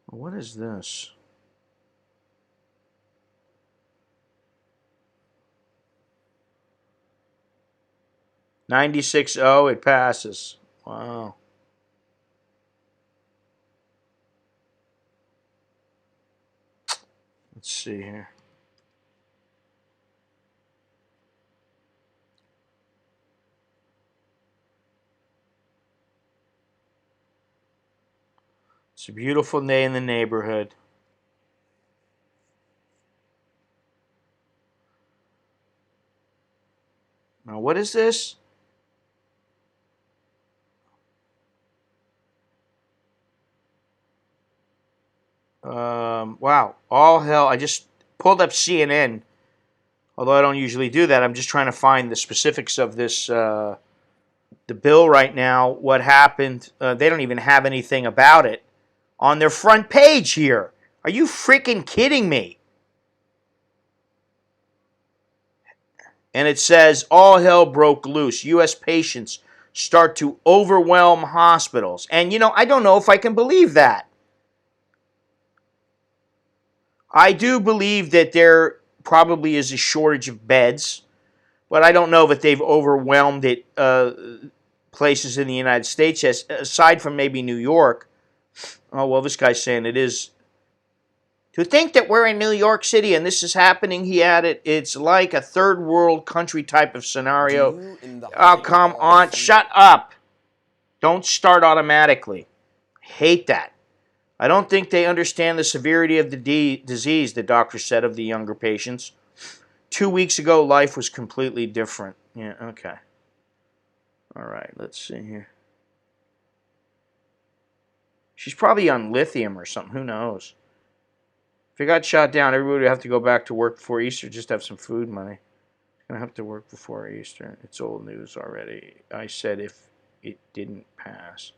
S1: What is this? 96.0, it passes. Wow. Let's see here. It's a beautiful day in the neighborhood. Now, what is this? Wow. All hell. I just pulled up CNN. Although I don't usually do that. I'm just trying to find the specifics of this, the bill right now. What happened. They don't even have anything about it on their front page here. Are you freaking kidding me? And it says, all hell broke loose. U.S. patients start to overwhelm hospitals. And, I don't know if I can believe that. I do believe that there probably is a shortage of beds, but I don't know that they've overwhelmed it places in the United States, aside from maybe New York. Oh, well, this guy's saying it is. To think that we're in New York City and this is happening, he added, it's like a third world country type of scenario. Oh, come on. Shut up. Don't start automatically. Hate that. I don't think they understand the severity of the disease, the doctor said of the younger patients. 2 weeks ago, life was completely different. Yeah, okay. All right, let's see here. She's probably on lithium or something. Who knows? If it got shot down, everybody would have to go back to work before Easter just to have some food money. Gonna have to work before Easter. It's old news already. I said if it didn't pass.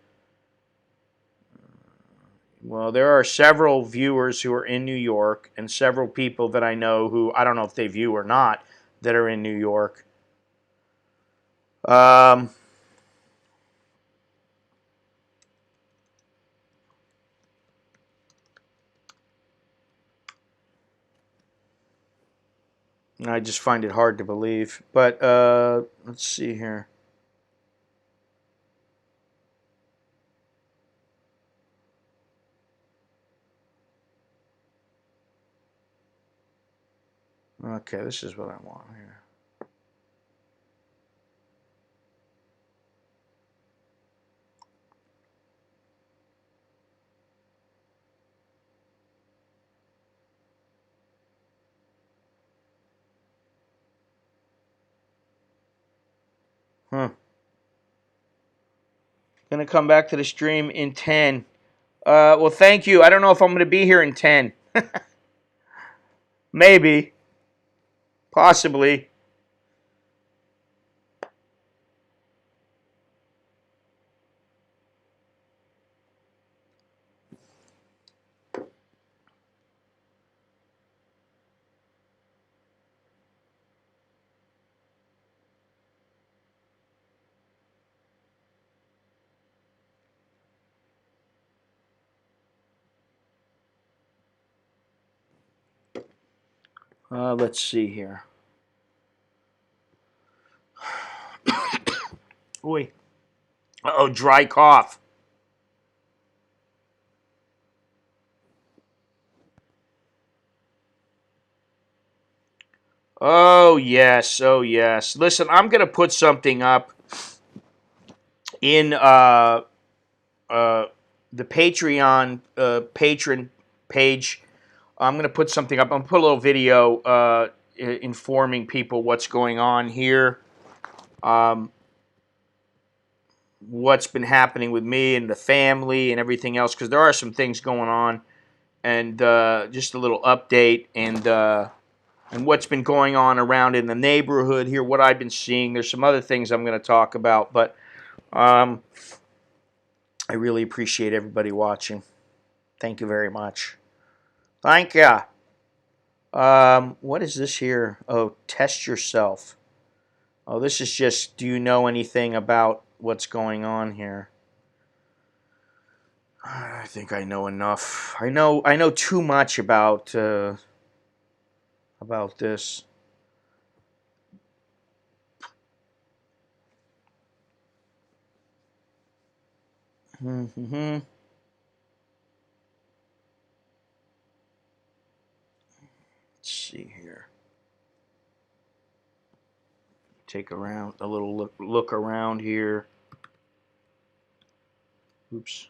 S1: Well, there are several viewers who are in New York and several people that I know who, I don't know if they view or not, that are in New York. I just find it hard to believe. But let's see here. Okay, this is what I want here. Gonna come back to the stream in 10. Well, thank you. I don't know if I'm gonna be here in 10. Maybe. Possibly. Let's see here. Oi. Uh-oh, dry cough. Oh, yes. Oh, yes. Listen, I'm going to put something up in the Patreon patron page. I'm going to put something up. I'm going to put a little video informing people what's going on here. What's been happening with me and the family and everything else, because there are some things going on. And just a little update and what's been going on around in the neighborhood here, what I've been seeing. There's some other things I'm going to talk about, but I really appreciate everybody watching. Thank you very much. Thank ya. What is this here? Oh, test yourself. Oh, this is just, do you know anything about what's going on here? I think I know enough. I know too much about this. Mm-hmm. Let's see here. Take around a little look around here. Oops.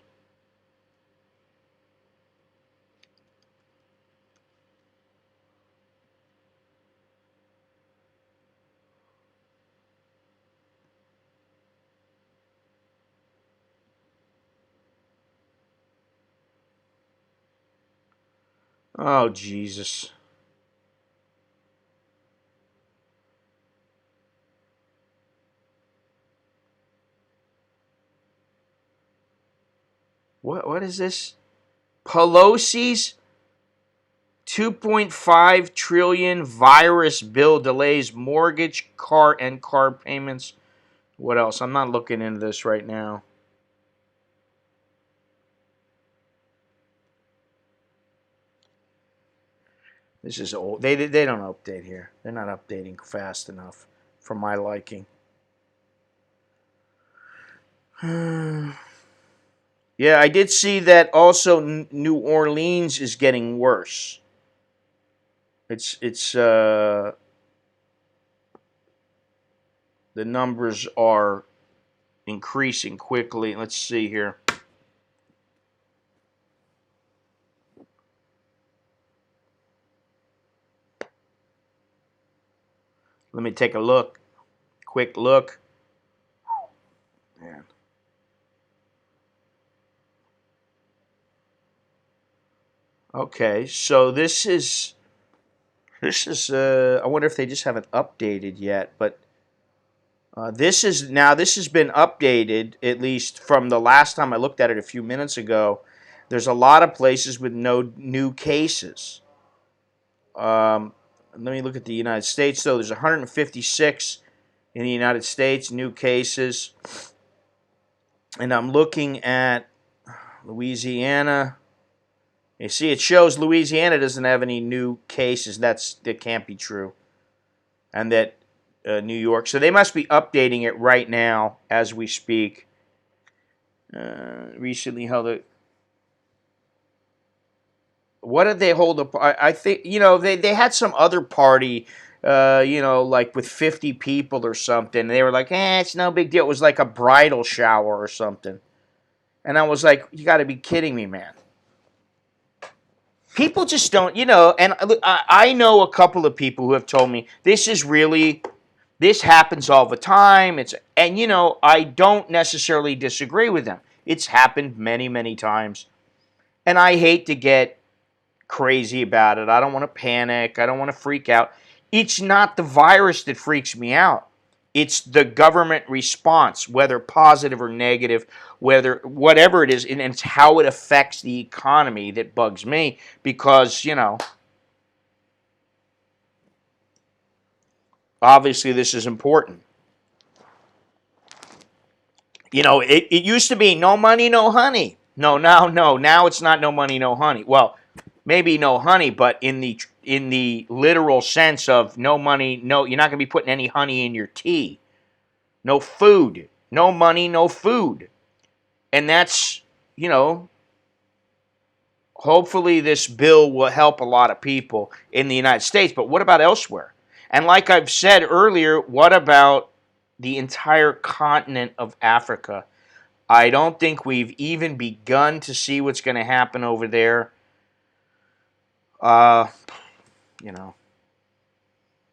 S1: Oh, Jesus. What is this? Pelosi's 2.5 trillion virus bill delays mortgage, car payments. What else? I'm not looking into this right now. This is old. They don't update here. They're not updating fast enough for my liking. Yeah, I did see that also New Orleans is getting worse. It's the numbers are increasing quickly. Let's see here. Let me take a look. Quick look. Man. Okay, so this is I wonder if they just haven't updated yet, but this has been updated at least from the last time I looked at it a few minutes ago. There's a lot of places with no new cases. Let me look at the United States though. There's 156 in the United States new cases, and I'm looking at Louisiana. You see, it shows Louisiana doesn't have any new cases. That can't be true, and that New York. So they must be updating it right now as we speak. Recently held a. What did they hold up? I think they had some other party, like with 50 people or something. They were like, it's no big deal. It was like a bridal shower or something, and I was like, you got to be kidding me, man. People just don't, and I know a couple of people who have told me this happens all the time. I don't necessarily disagree with them. It's happened many, many times. And I hate to get crazy about it. I don't want to panic. I don't want to freak out. It's not the virus that freaks me out. It's the government response, whether positive or negative, whether whatever it is, and it's how it affects the economy that bugs me because, obviously this is important. It used to be no money, no honey. Now it's not no money, no honey. Well, maybe no honey, but in the literal sense of no money, no, you're not going to be putting any honey in your tea. No food, no money, no food. And that's, hopefully this bill will help a lot of people in the United States, but what about elsewhere? And like I've said earlier, what about the entire continent of Africa? I don't think we've even begun to see what's going to happen over there. Uh, you know,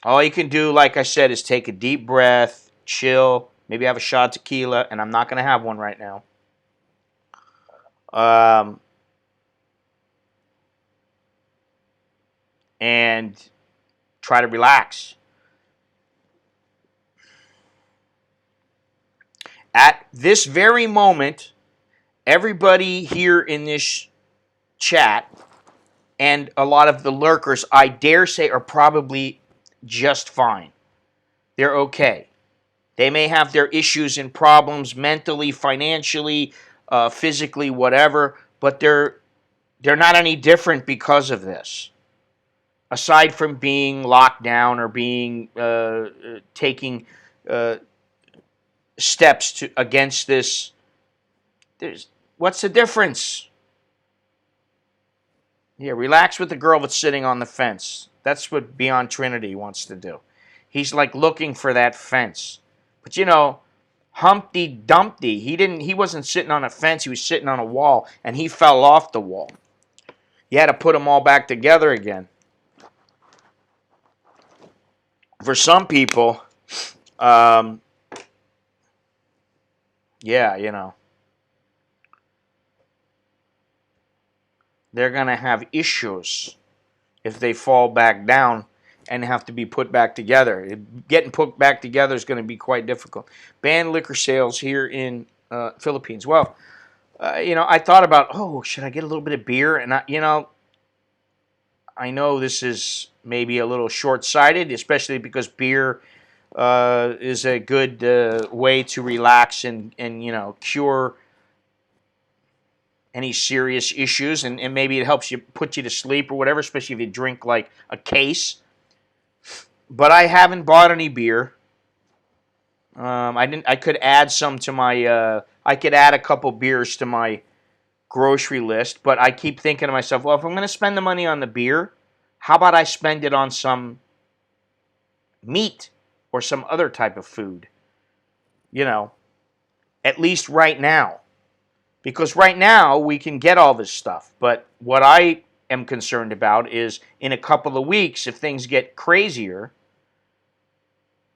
S1: all you can do, like I said, is take a deep breath, chill, maybe have a shot of tequila, and I'm not going to have one right now. Um, and try to relax. At this very moment, everybody here in this chat and a lot of the lurkers, I dare say, are probably just fine. They're okay. They may have their issues and problems mentally, financially, physically, whatever, but they're not any different because of this. Aside from being locked down or being taking uh, steps against this, What's the difference? Yeah, relax with the girl that's sitting on the fence. That's what Beyond Trinity wants to do. He's like looking for that fence. But Humpty Dumpty, he wasn't sitting on a fence, he was sitting on a wall, and he fell off the wall. You had to put them all back together again. For some people, um, yeah, they're going to have issues if they fall back down and have to be put back together. Getting put back together is going to be quite difficult. Banned liquor sales here in Philippines. Well, I thought about, should I get a little bit of beer? And I know this is maybe a little short-sighted, especially because beer is a good way to relax and cure any serious issues, and maybe it helps you put you to sleep or whatever, especially if you drink like a case. But I haven't bought any beer. I didn't. I could add some to my. I could add a couple beers to my grocery list, but I keep thinking to myself, well, if I'm going to spend the money on the beer, how about I spend it on some meat or some other type of food? At least right now. Because right now we can get all this stuff. But what I am concerned about is in a couple of weeks, if things get crazier,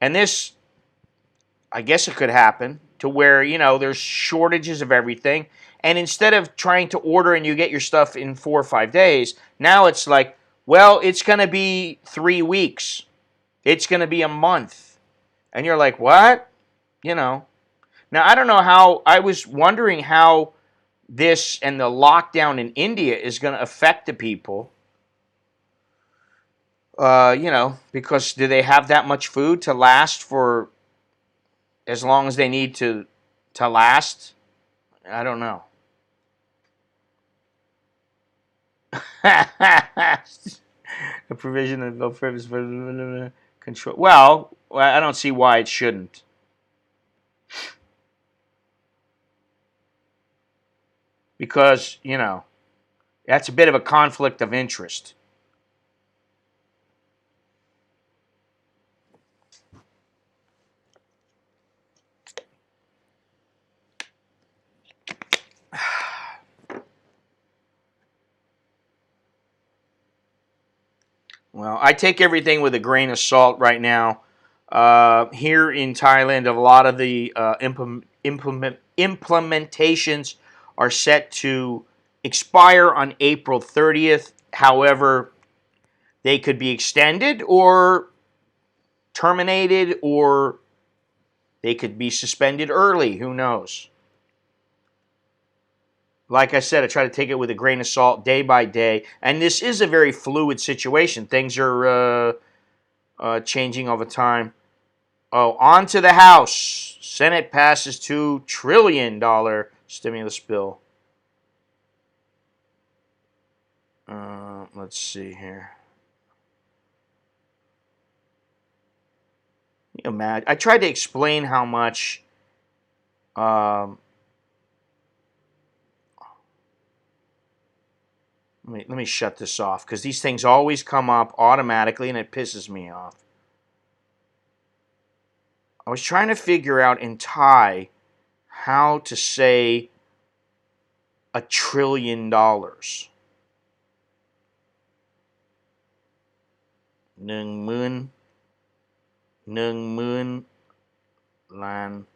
S1: and this, I guess it could happen, to where, there's shortages of everything. And instead of trying to order and you get your stuff in 4 or 5 days, now it's like, well, it's going to be 3 weeks. It's going to be a month. And you're like, what? Now, I don't know how, I was wondering how this and the lockdown in India is going to affect the people. Because do they have that much food to last for as long as they need to last? I don't know. A provision of no purpose for control. Well, I don't see why it shouldn't. Because, that's a bit of a conflict of interest. Well, I take everything with a grain of salt right now. Here in Thailand, a lot of the implementations are set to expire on April 30th. However, they could be extended or terminated, or they could be suspended early. Who knows? Like I said, I try to take it with a grain of salt day by day. And this is a very fluid situation. Things are changing all the time. Oh, on to the House. Senate passes $2 trillion stimulus bill. Let's see here. Imagine, I tried to explain how much let me shut this off, because these things always come up automatically and it pisses me off. I was trying to figure out in Thai how to say $1 trillion. Nung moon lan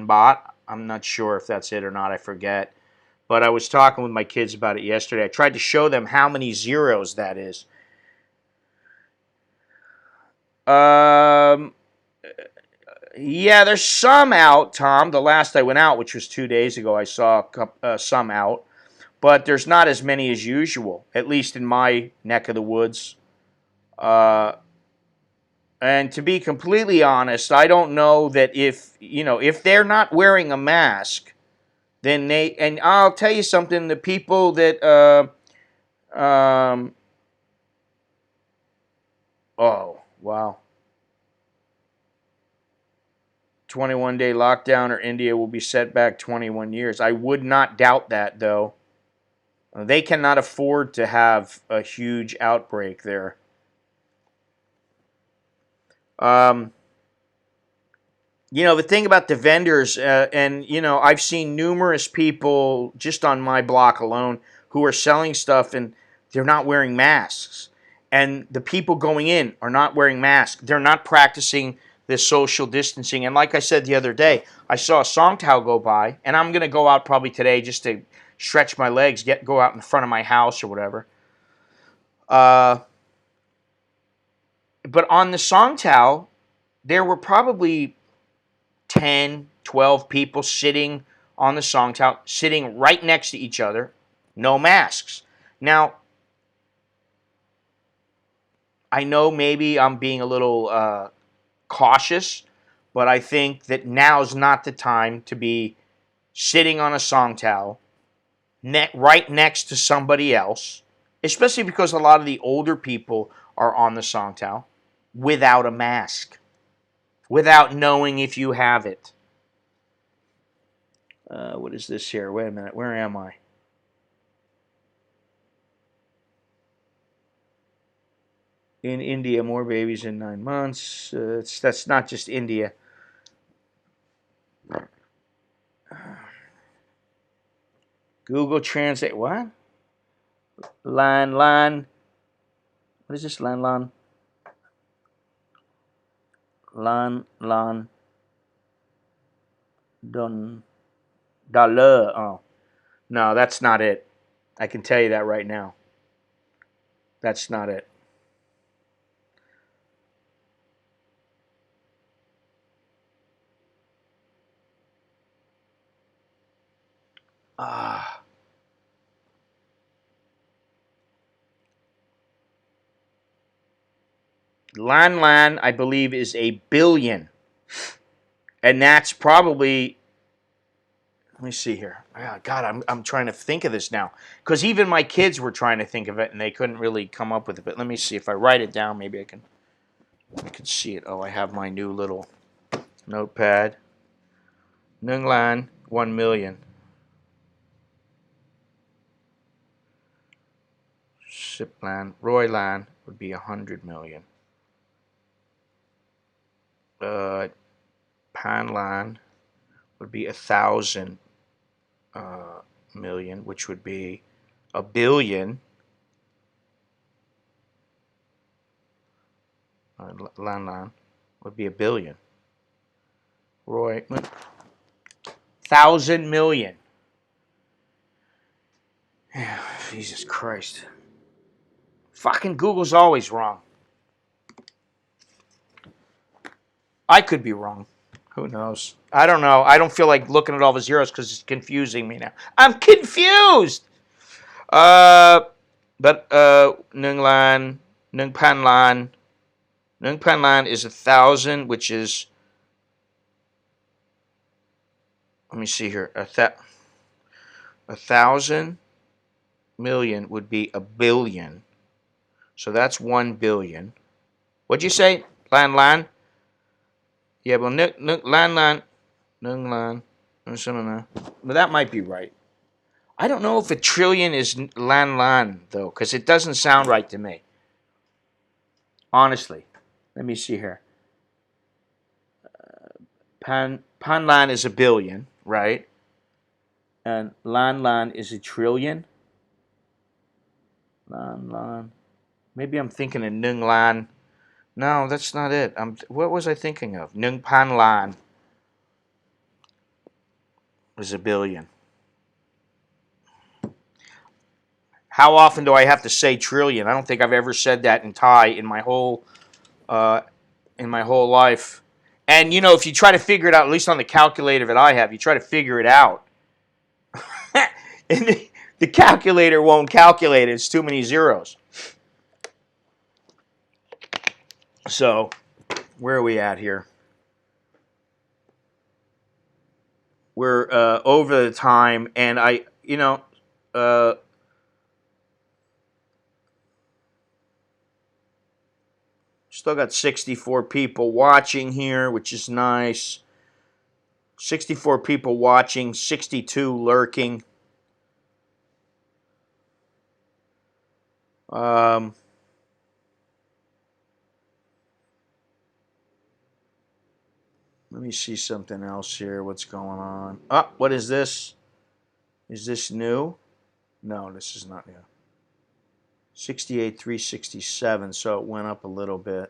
S1: baht. I'm not sure if that's it or not. I forget. But I was talking with my kids about it yesterday. I tried to show them how many zeros that is. Yeah, there's some out, Tom. The last I went out, which was 2 days ago, I saw some out. But there's not as many as usual, at least in my neck of the woods. And to be completely honest, I don't know that if they're not wearing a mask, then and I'll tell you something, the people that, oh, wow. 21-day lockdown or India will be set back 21 years. I would not doubt that, though. They cannot afford to have a huge outbreak there. The thing about the vendors, and, I've seen numerous people just on my block alone who are selling stuff and they're not wearing masks. And the people going in are not wearing masks. They're not practicing this social distancing. And like I said the other day, I saw a Songtao go by, and I'm going to go out probably today just to stretch my legs, go out in front of my house or whatever. But on the Songtao, there were probably 10, 12 people sitting on the Songtao, sitting right next to each other, no masks. Now, I know maybe I'm being a little cautious, but I think that now's not the time to be sitting on a Songtao right next to somebody else, especially because a lot of the older people are on the Songtao without a mask, without knowing if you have it. What is this here? Wait a minute. Where am I? In India, more babies in 9 months. That's not just India. Google Translate. What? Lan. What is this? Lan. Don. Dollar. Oh. No, that's not it. I can tell you that right now. That's not it. Lan, I believe, is a billion. And that's probably, let me see here. Oh, God, I'm trying to think of this now. Because even my kids were trying to think of it, and they couldn't really come up with it. But let me see. If I write it down, maybe I can see it. Oh, I have my new little notepad. Nung Lan, 1 million. Sip Lan, Roy Lan would be 100 million. Pan Lan would be 1,000 million, which would be a billion. Lan would be a billion. Roy, 1,000 million. Jesus Christ. Fucking Google's always wrong. I could be wrong. Who knows? I don't know. I don't feel like looking at all the zeros because it's confusing me now. I'm confused! But Nung Pan Lan is 1,000, which is, let me see here, 1,000 million would be a billion. So that's 1 billion. What'd you say? Lan? Yeah, well, Lan. But that might be right. I don't know if a trillion is Lan, though, because it doesn't sound right to me. Honestly. Let me see here. Lan is a billion, right? And Lan is a trillion. Lan. Maybe I'm thinking of Nung Lan. No, that's not it. What was I thinking of? Nung Pan Lan is a billion. How often do I have to say trillion? I don't think I've ever said that in Thai in my whole life. And if you try to figure it out, at least on the calculator that I have, you try to figure it out, and the calculator won't calculate it. It's too many zeros. So, where are we at here? We're over the time, and still got 64 people watching here, which is nice. 64 people watching, 62 lurking. Let me see something else here. What's going on? Oh, what is this? Is this new? No, this is not new. 68, 367, so it went up a little bit.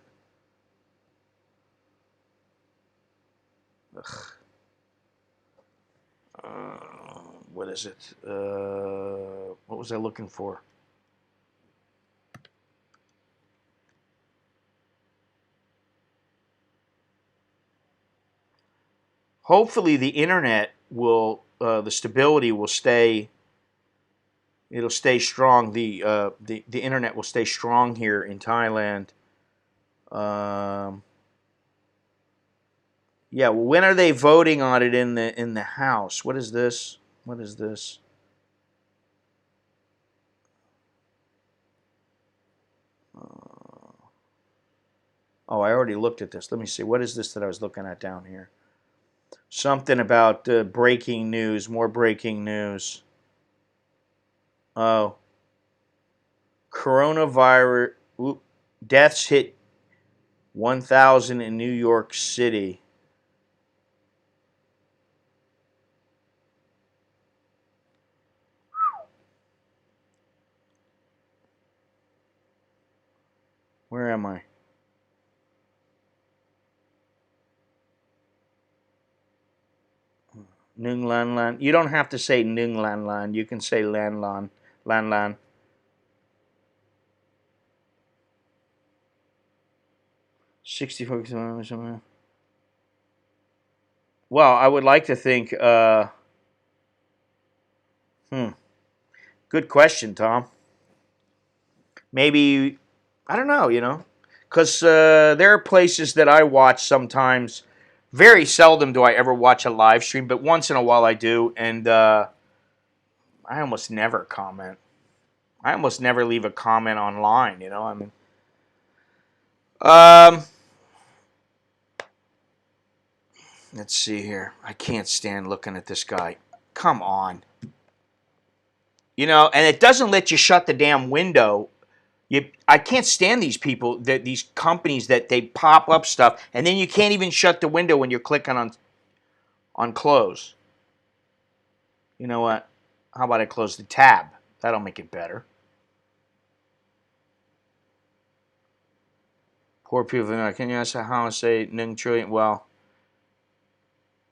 S1: What is it? What was I looking for? Hopefully the internet will, the stability will stay. It'll stay strong. The internet will stay strong here in Thailand. Yeah. Well, when are they voting on it in the House? What is this? What is this? Oh, I already looked at this. Let me see. What is this that I was looking at down here? Something about breaking news. More breaking news. Oh. Coronavirus deaths hit 1,000 in New York City. Where am I? Nung Lan Lan. You don't have to say Nung Lan Lan. You can say Lan Lan. Lan Lan. 64. Well, I would like to think. Good question, Tom. Maybe, I don't know, because there are places that I watch sometimes. Very seldom do I ever watch a live stream, but once in a while I do, and I almost never comment. I almost never leave a comment online, I mean. Let's see here. I can't stand looking at this guy. Come on. And it doesn't let you shut the damn window. I can't stand these people, these companies that they pop up stuff, and then you can't even shut the window when you're clicking on close. You know what? How about I close the tab? That'll make it better. Poor people. Can you ask how I say Ning Trillion? Well,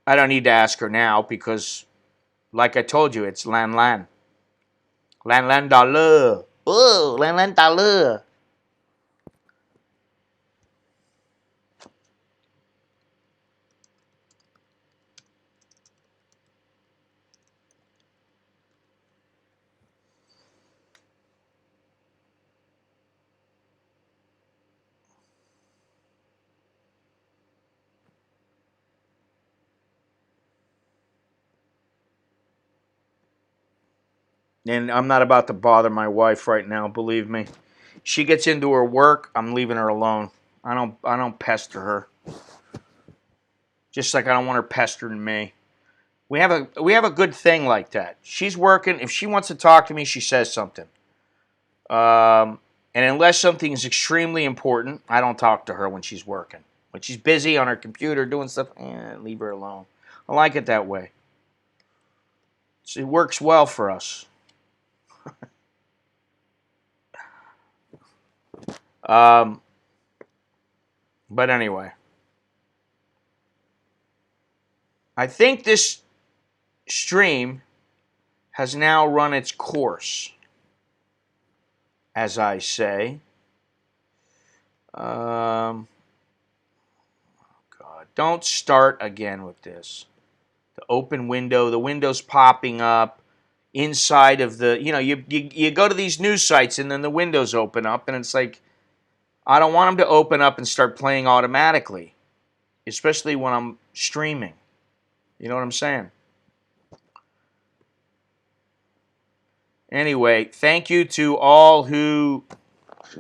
S1: I don't need to ask her now because, like I told you, it's Lan Lan. Lan Lan dollar. Oh, Lan Lan dollar. And I'm not about to bother my wife right now, believe me. She gets into her work, I'm leaving her alone. I don't pester her. Just like I don't want her pestering me. We have a good thing like that. She's working. If she wants to talk to me, she says something. And unless something is extremely important, I don't talk to her when she's working. When she's busy on her computer doing stuff, leave her alone. I like it that way. It works well for us. But anyway, I think this stream has now run its course, as I say. God, don't start again with this. The open window, the window's popping up inside of the, you go to these news sites and then the windows open up and it's like, I don't want them to open up and start playing automatically, especially when I'm streaming. You know what I'm saying? Anyway, thank you to all who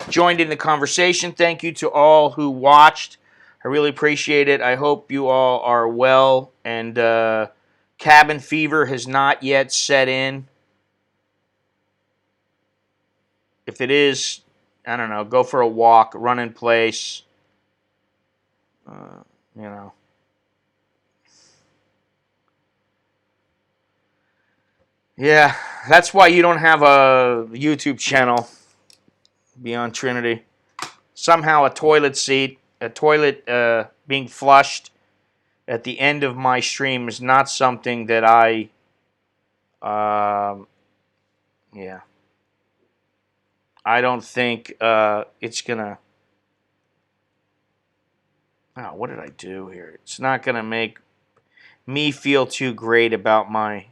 S1: joined in the conversation. Thank you to all who watched. I really appreciate it. I hope you all are well, and cabin fever has not yet set in. If it is, I don't know, go for a walk, run in place, you know. Yeah, that's why you don't have a YouTube channel, Beyond Trinity. Somehow a toilet seat, a toilet being flushed at the end of my stream is not something that yeah. I don't think it's gonna. Oh, what did I do here? It's not gonna make me feel too great about my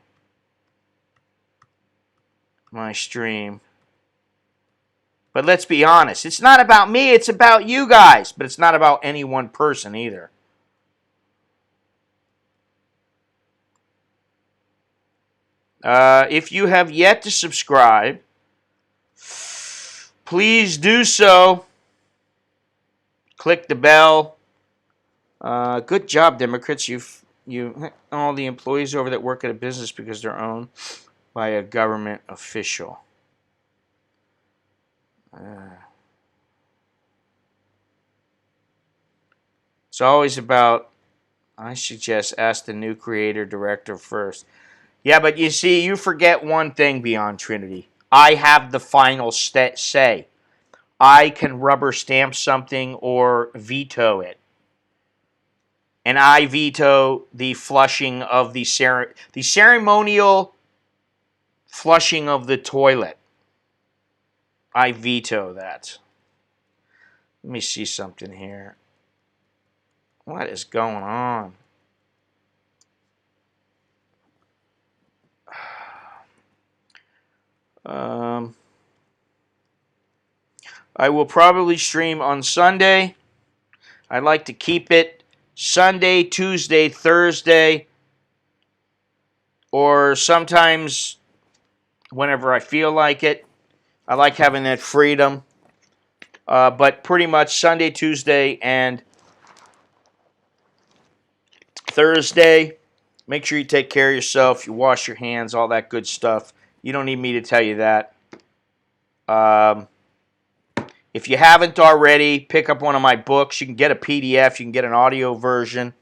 S1: stream. But let's be honest, it's not about me, it's about you guys. But it's not about any one person either. If you have yet to subscribe, please do so. Click the bell. Good job, Democrats. You all the employees over that work at a business because they're owned by a government official. It's always about. I suggest ask the new creator director first. Yeah, but you see, you forget one thing, Beyond Trinity. I have the final say. I can rubber stamp something or veto it. And I veto the flushing of the ceremonial flushing of the toilet. I veto that. Let me see something here. What is going on? I will probably stream on Sunday. I like to keep it Sunday, Tuesday, Thursday, or sometimes whenever I feel like it. I like having that freedom. But pretty much Sunday, Tuesday, and Thursday. Make sure you take care of yourself. You wash your hands, all that good stuff. You don't need me to tell you that. If you haven't already, pick up one of my books. You can get a PDF. You can get an audio version.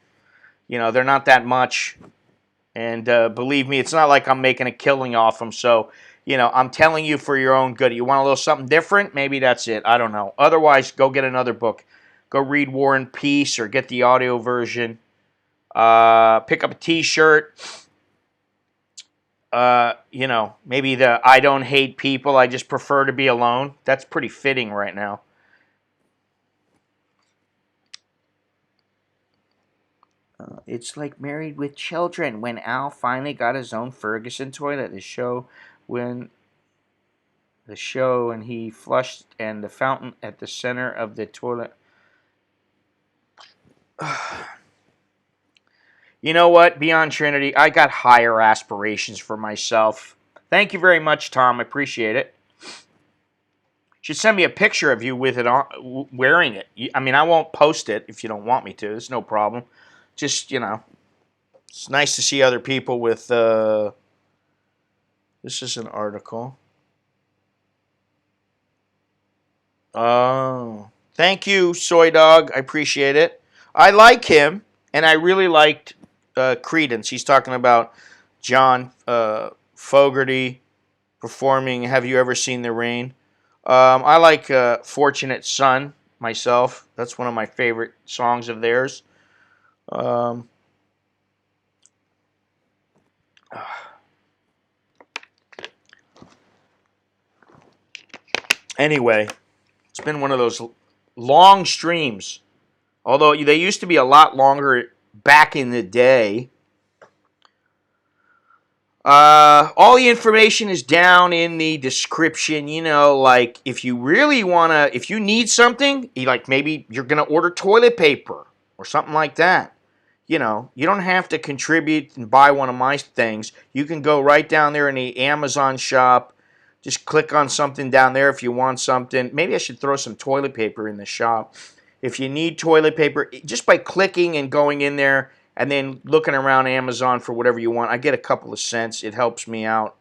S1: You know, they're not that much. And believe me, it's not like I'm making a killing off them. So, you know, I'm telling you for your own good. You want a little something different? Maybe that's it. I don't know. Otherwise, go get another book. Go read War and Peace or get the audio version. Pick up a T-shirt. You know, maybe the I don't hate people, I just prefer to be alone. That's pretty fitting right now. It's like Married with Children when Al finally got his own Ferguson toilet. The show and he flushed and the fountain at the center of the toilet. You know what, Beyond Trinity, I got higher aspirations for myself. Thank you very much, Tom. I appreciate it. You should send me a picture of you with it on, wearing it. I mean, I won't post it if you don't want me to. It's no problem. Just, you know, it's nice to see other people with, this is an article. Oh, thank you, Soy Dog. I appreciate it. I like him, and I really liked Credence. He's talking about John Fogerty performing Have You Ever Seen the Rain? I like Fortunate Son myself. That's one of my favorite songs of theirs. Anyway, it's been one of those long streams. Although they used to be a lot longer back in the day. All the information is down in the description. You know, like if you really wanna, if you need something, like maybe you're gonna order toilet paper or something like that. You know, you don't have to contribute and buy one of my things. You can go right down there in the Amazon shop. Just click on something down there if you want something. Maybe I should throw some toilet paper in the shop. If you need toilet paper, just by clicking and going in there and then looking around Amazon for whatever you want, I get a couple of cents. It helps me out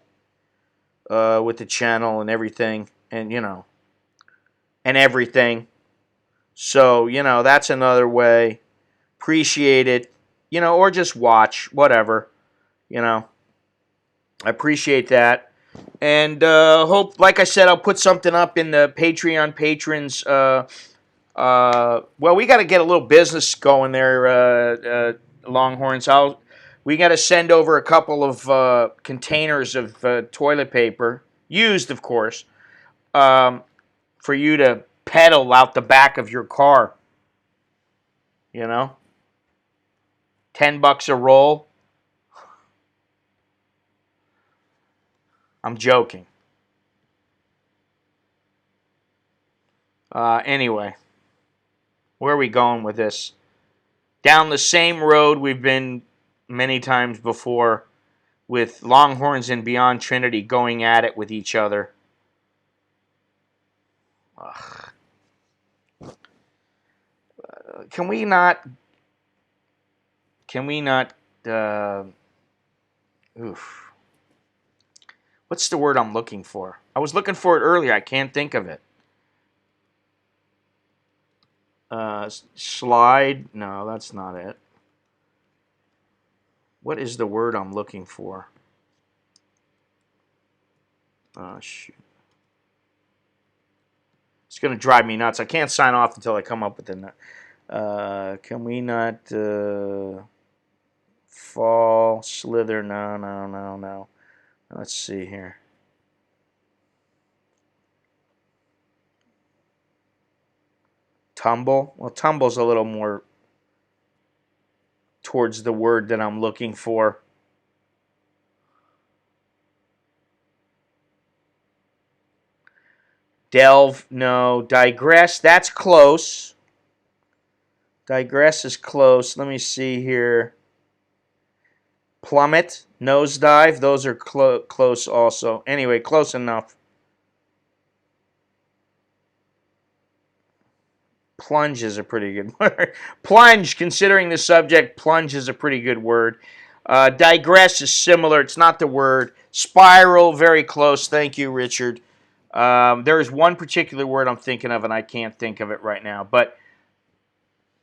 S1: with the channel and everything, and and everything. So that's another way. Appreciate it, or just watch, whatever, I appreciate that. And hope, like I said, I'll put something up in the Patreon patrons. Well, we got to get a little business going there, Longhorns. We got to send over a couple of containers of toilet paper, used, of course, for you to pedal out the back of your car. $10 a roll. I'm joking. Anyway, where are we going with this? Down the same road we've been many times before, with Longhorns and Beyond Trinity going at it with each other. Ugh. Can we not? Oof. What's the word I'm looking for? I was looking for it earlier. I can't think of it. Slide? No, that's not it. What is the word I'm looking for? Oh, shoot. It's going to drive me nuts. I can't sign off until I come up with it. Can we not fall, slither? No. Let's see here. Tumble? Well, tumble's a little more towards the word that I'm looking for. Delve? No. Digress? That's close. Digress is close. Let me see here. Plummet? Nosedive? Those are close also. Anyway, close enough. Plunge is a pretty good word. Plunge, considering the subject, plunge is a pretty good word. Digress is similar. It's not the word. Spiral, very close. Thank you, Richard. There is one particular word I'm thinking of, and I can't think of it right now. But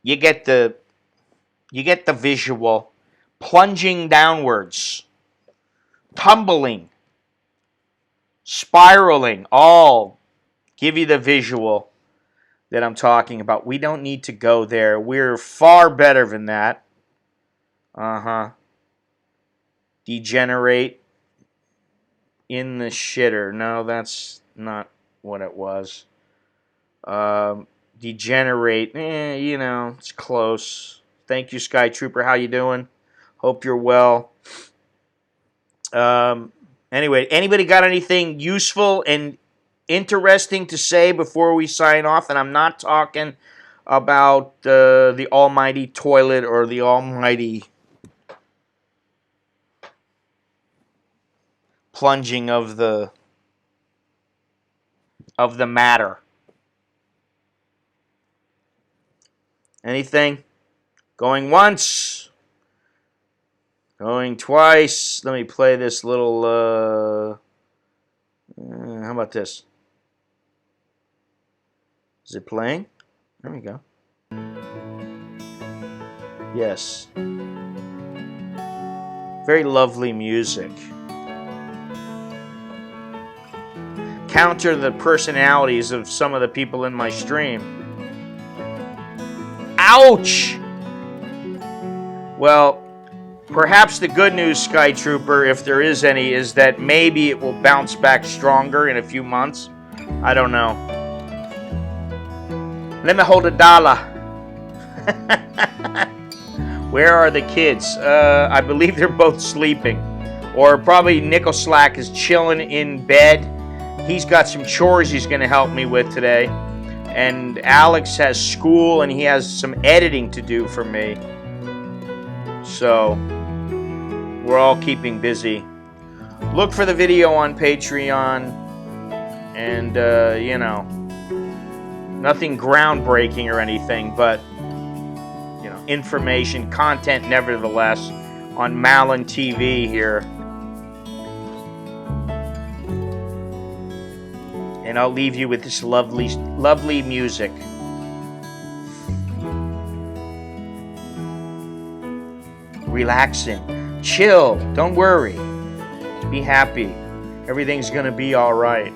S1: you get the visual. Plunging downwards. Tumbling. Spiraling. All give you the visual that I'm talking about. We don't need to go there. We're far better than that. Degenerate in the shitter. No, that's not what it was. Degenerate. It's close. Thank you, Sky Trooper. How you doing? Hope you're well. Anyway, anybody got anything useful and interesting to say before we sign off? And I'm not talking about the almighty toilet or the almighty plunging of the matter. Anything? Going once. Going twice. Let me play this little how about this? Is it playing? There we go. Yes. Very lovely music. Counter the personalities of some of the people in my stream. Ouch! Well, perhaps the good news, Sky Trooper, if there is any, is that maybe it will bounce back stronger in a few months. I don't know. Let me hold $1. Where are the kids? I believe they're both sleeping. Or probably Nickel Slack is chilling in bed. He's got some chores he's going to help me with today. And Alex has school and he has some editing to do for me. So, we're all keeping busy. Look for the video on Patreon. And, Nothing groundbreaking or anything, but you know, information, content nevertheless on Malin TV here. And I'll leave you with this lovely, lovely music. Relaxing. Chill. Don't worry. Be happy. Everything's gonna be all right.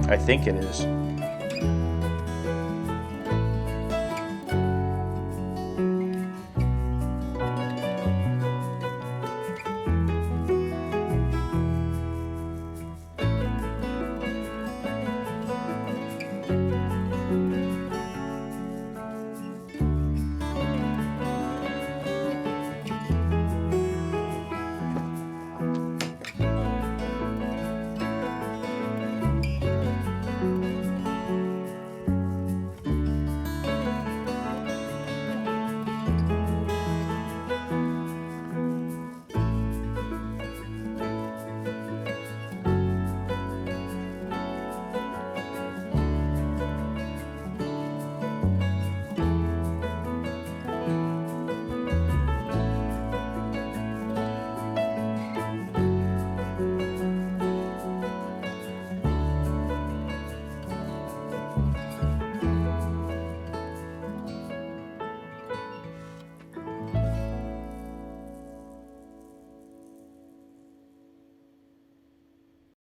S1: I think it is.